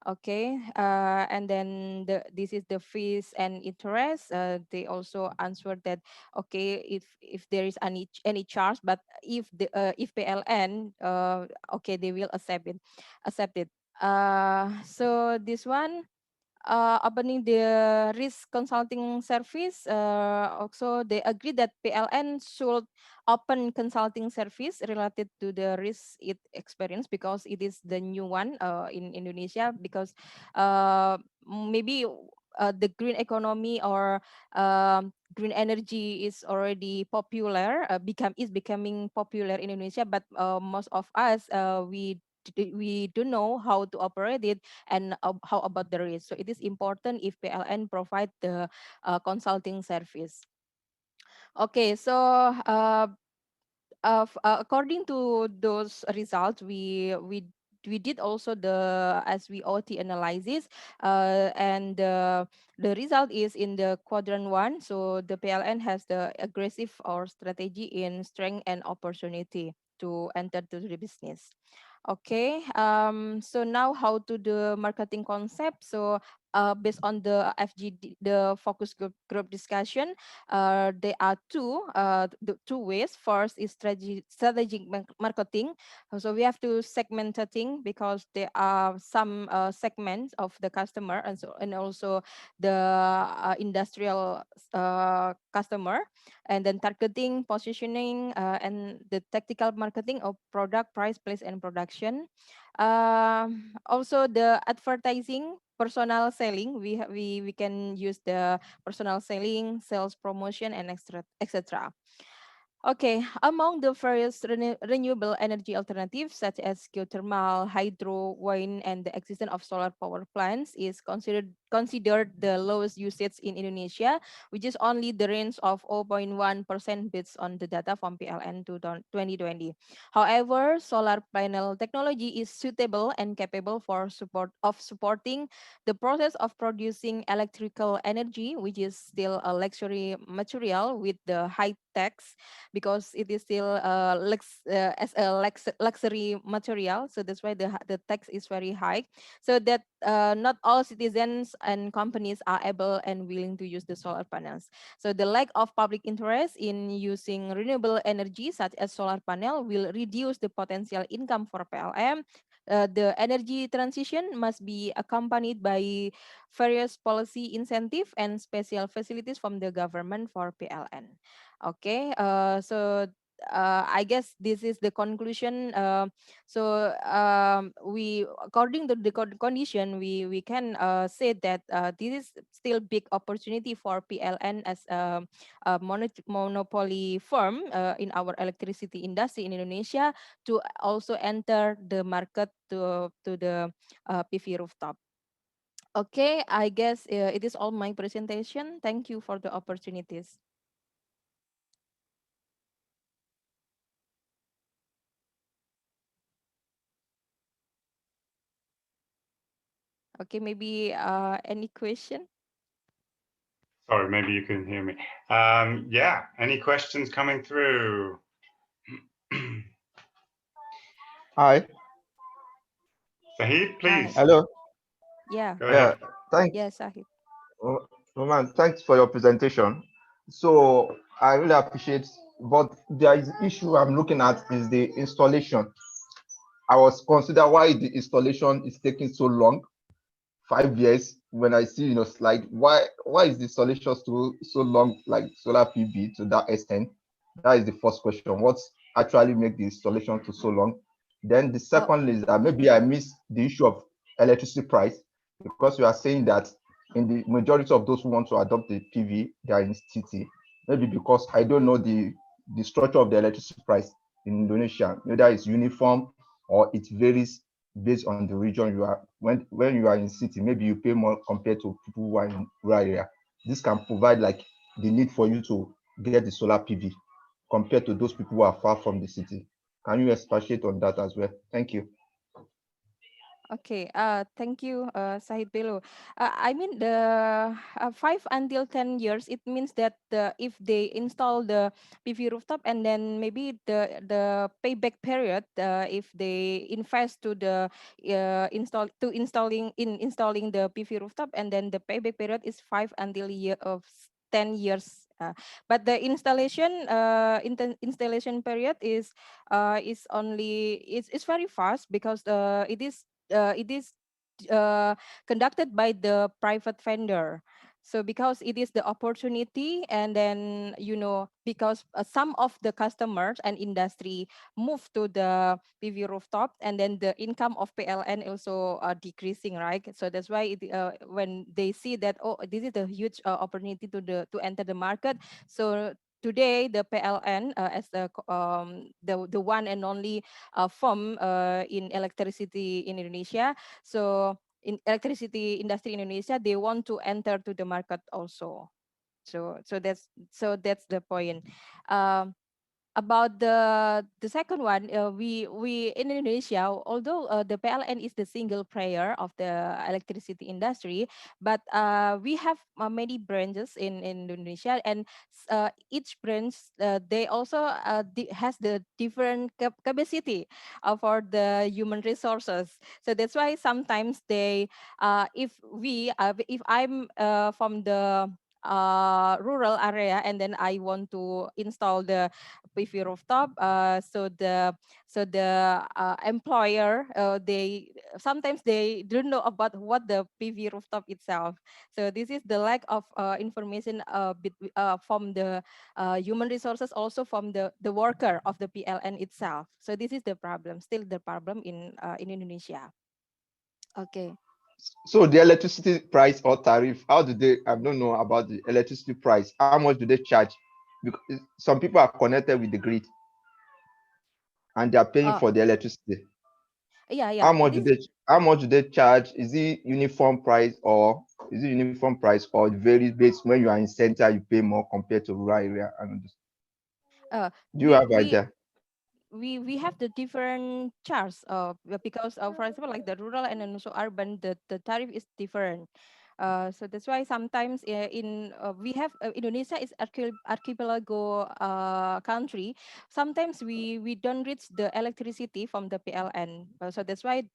Okay, and then this is the fees and interest. They also answered that okay, if there is any charge, but if PLN, okay, they will accept it. So this one, opening the risk consulting service, also they agree that PLN should open consulting service related to the risk it experience, because it is the new one in Indonesia, because maybe the green economy or green energy is already popular, is becoming popular in Indonesia, but most of us, we don't know how to operate it, and how about the risk. So it is important if PLN provide the consulting service. Okay, so according to those results, we did also the SWOT analysis, and the result is in the quadrant 1. So the PLN has the aggressive or strategy in strength and opportunity to enter to the business. Okay, so now how to the marketing concept. So based on the FGD, the focus group discussion, there are the two ways. First is strategic marketing. So we have to segmenting, because there are some segments of the customer, and also the industrial customer, and then targeting, positioning, and the tactical marketing of product, price, place, and production. Also the advertising, personal selling. We can use the personal selling, sales promotion, and etc. Okay, among the various renewable energy alternatives such as geothermal, hydro, wind, and the existence of solar power plants is considered the lowest usage in Indonesia, which is only the range of 0.1% based on the data from PLN to 2020. However, solar panel technology is suitable and capable for supporting the process of producing electrical energy, which is still a luxury material with the high tax, because it is still as a luxury material. So that's why the tax is very high. So that not all citizens and companies are able and willing to use the solar panels. So the lack of public interest in using renewable energy such as solar panel will reduce the potential income for PLM. The energy transition must be accompanied by various policy incentive and special facilities from the government for PLN. Okay, so I guess this is the conclusion. So we, according to the condition, we can say that this is still big opportunity for PLN as a monopoly firm in our electricity industry in Indonesia, to also enter the market to the PV rooftop. Okay, I guess it is all my presentation. Thank you for the opportunities. Okay, maybe any question? Sorry, maybe you can hear me. Yeah, any questions coming through? Hi. Sahid, please. Hello. Yeah. Go ahead. Thanks. Yes, Sahid. Roman, thanks for your presentation. So I really appreciate, but there is issue I'm looking at is the installation. I was consider why the installation is taking so long, 5 years. When I see, slide, why is the installation so long, like solar PV to that extent? That is the first question. What's actually make the installation to so long? Then the second is that maybe I missed the issue of electricity price, because you are saying that in the majority of those who want to adopt the PV, they are in city. Maybe because I don't know the structure of the electricity price in Indonesia, whether it's uniform or it varies based on the region you are. When you are in city, maybe you pay more compared to people who are in rural area. This can provide like the need for you to get the solar PV compared to those people who are far from the city. Can you expatiate on that as well? Thank you. Okay, thank you, Sahid Bello. I mean the 5 until 10 years, it means that if they install the PV rooftop and then maybe the payback period, if they invest to the installing the PV rooftop, and then the payback period is 5 until 10 years. But the installation period is only it's very fast, because it is conducted by the private vendor. So because it is the opportunity, and then because some of the customers and industry move to the PV rooftop, and then the income of PLN also decreasing, right? So that's why when they see that, oh, this is a huge opportunity to enter the market, so today the PLN as the one and only firm in electricity in Indonesia. So in electricity industry in Indonesia, they want to enter to the market also. So that's the point. About the second one, we in Indonesia, although the PLN is the single player of the electricity industry, but we have many branches in Indonesia, and each branch they also has the different capacity for the human resources. So that's why sometimes they if I'm from the rural area, and then I want to install the PV rooftop. So the employer, they sometimes they don't know about what the PV rooftop itself. So this is the lack of information from the human resources, also from the worker of the PLN itself. So this is the problem, still the problem in Indonesia. Okay. So the electricity price or tariff, how do they? I don't know about the electricity price. How much do they charge? Because some people are connected with the grid, and they are paying for the electricity. Yeah. How much do they charge? Is it uniform price, or it varies based when you are in center, you pay more compared to rural area? Do you have idea? We have the different charts because for example, like the rural and also urban, the tariff is different. So that's why sometimes we have Indonesia is archipelago country. Sometimes we don't reach the electricity from the PLN. So that's why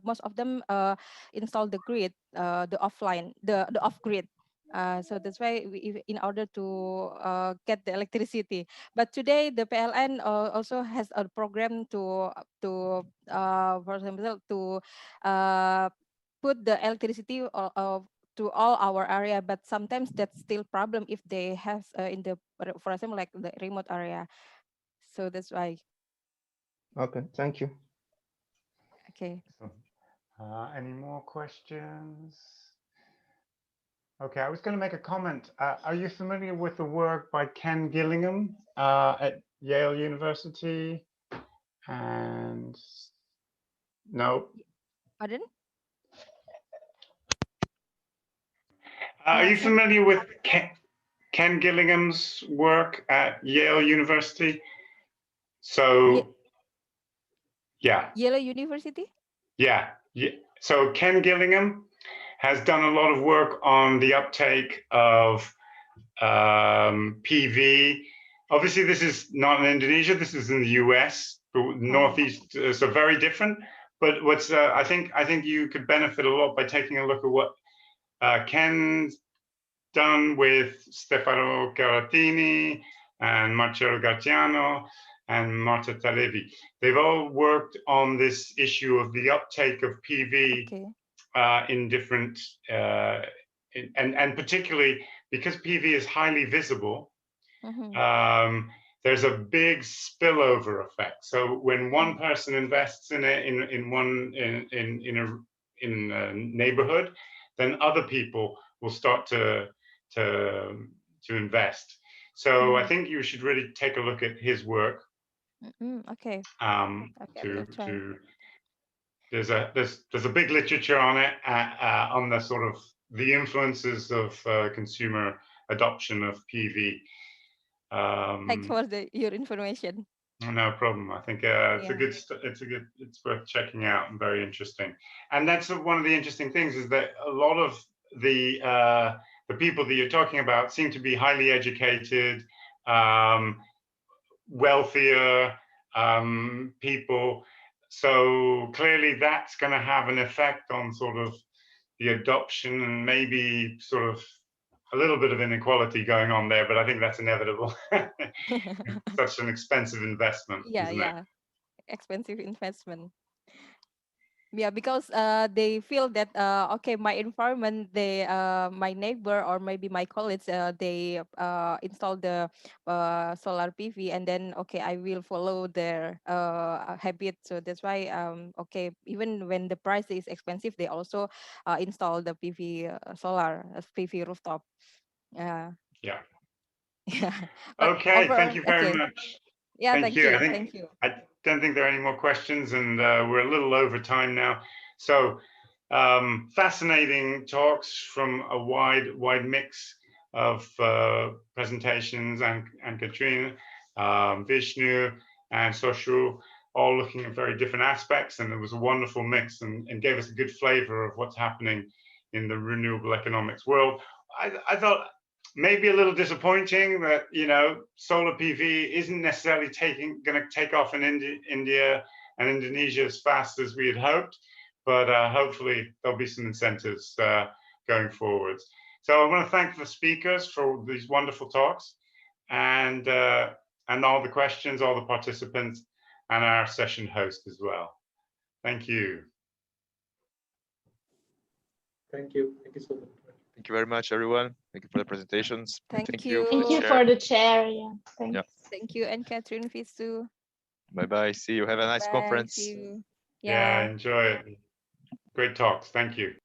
most of them install the grid, the offline, the off grid. So that's why in order to get the electricity. But today the PLN also has a program for example, to put the electricity to all our area. But sometimes that's still problem if they have for example, like the remote area. So that's why. Okay, thank you. Okay. Any more questions? Okay, I was going to make a comment. Are you familiar with the work by Ken Gillingham at Yale University? And no. Pardon? Are you familiar with Ken Gillingham's work at Yale University? So, yeah. Yale University? Yeah. So Ken Gillingham has done a lot of work on the uptake of PV. Obviously, this is not in Indonesia. This is in the US, the Northeast, so very different. but what's I think you could benefit a lot by taking a look at what Ken's done with Stefano Caratini and Marcello Gattiano and Marta Talevi. They've all worked on this issue of the uptake of PV in different, and particularly because PV is highly visible, there's a big spillover effect. So when one person invests in it in a neighborhood, then other people will start to invest. So I think you should really take a look at his work. Okay. There's a big literature on it, on the sort of the influences of consumer adoption of PV. Thanks for your information. No problem. I think it's worth checking out and very interesting. And that's one of the interesting things, is that a lot of the people that you're talking about seem to be highly educated, wealthier people. So clearly that's going to have an effect on sort of the adoption, and maybe sort of a little bit of inequality going on there, but I think that's inevitable. Such an expensive investment, isn't it? Expensive investment. Yeah, because they feel that okay, my environment, my neighbor or maybe my colleagues, they install the solar PV, and then okay, I will follow their habit. So that's why okay, even when the price is expensive, they also install the PV solar PV rooftop. Yeah. Yeah. Okay. Thank you very much. Yeah. Thank you. Thank you. I don't think there are any more questions, and we're a little over time now. So fascinating talks from a wide mix of presentations, and Katrina, Vishnu, and Shochrul, all looking at very different aspects, and it was a wonderful mix, and gave us a good flavor of what's happening in the renewable economics world. I thought maybe a little disappointing that, you know, solar PV isn't necessarily going to take off in India and Indonesia as fast as we had hoped, but hopefully there'll be some incentives going forwards. So I want to thank the speakers for these wonderful talks, and all the questions, all the participants, and our session host as well. Thank you. Thank you. Thank you so much. Thank you very much, everyone. Thank you for the presentations. Thank you. Thank you for the chair. Yeah. Thanks. Yeah. Thank you, Ann-Katrin, Vishnu. Bye-bye. See you. Have a nice conference. See you. Yeah, enjoy it. Great talks. Thank you.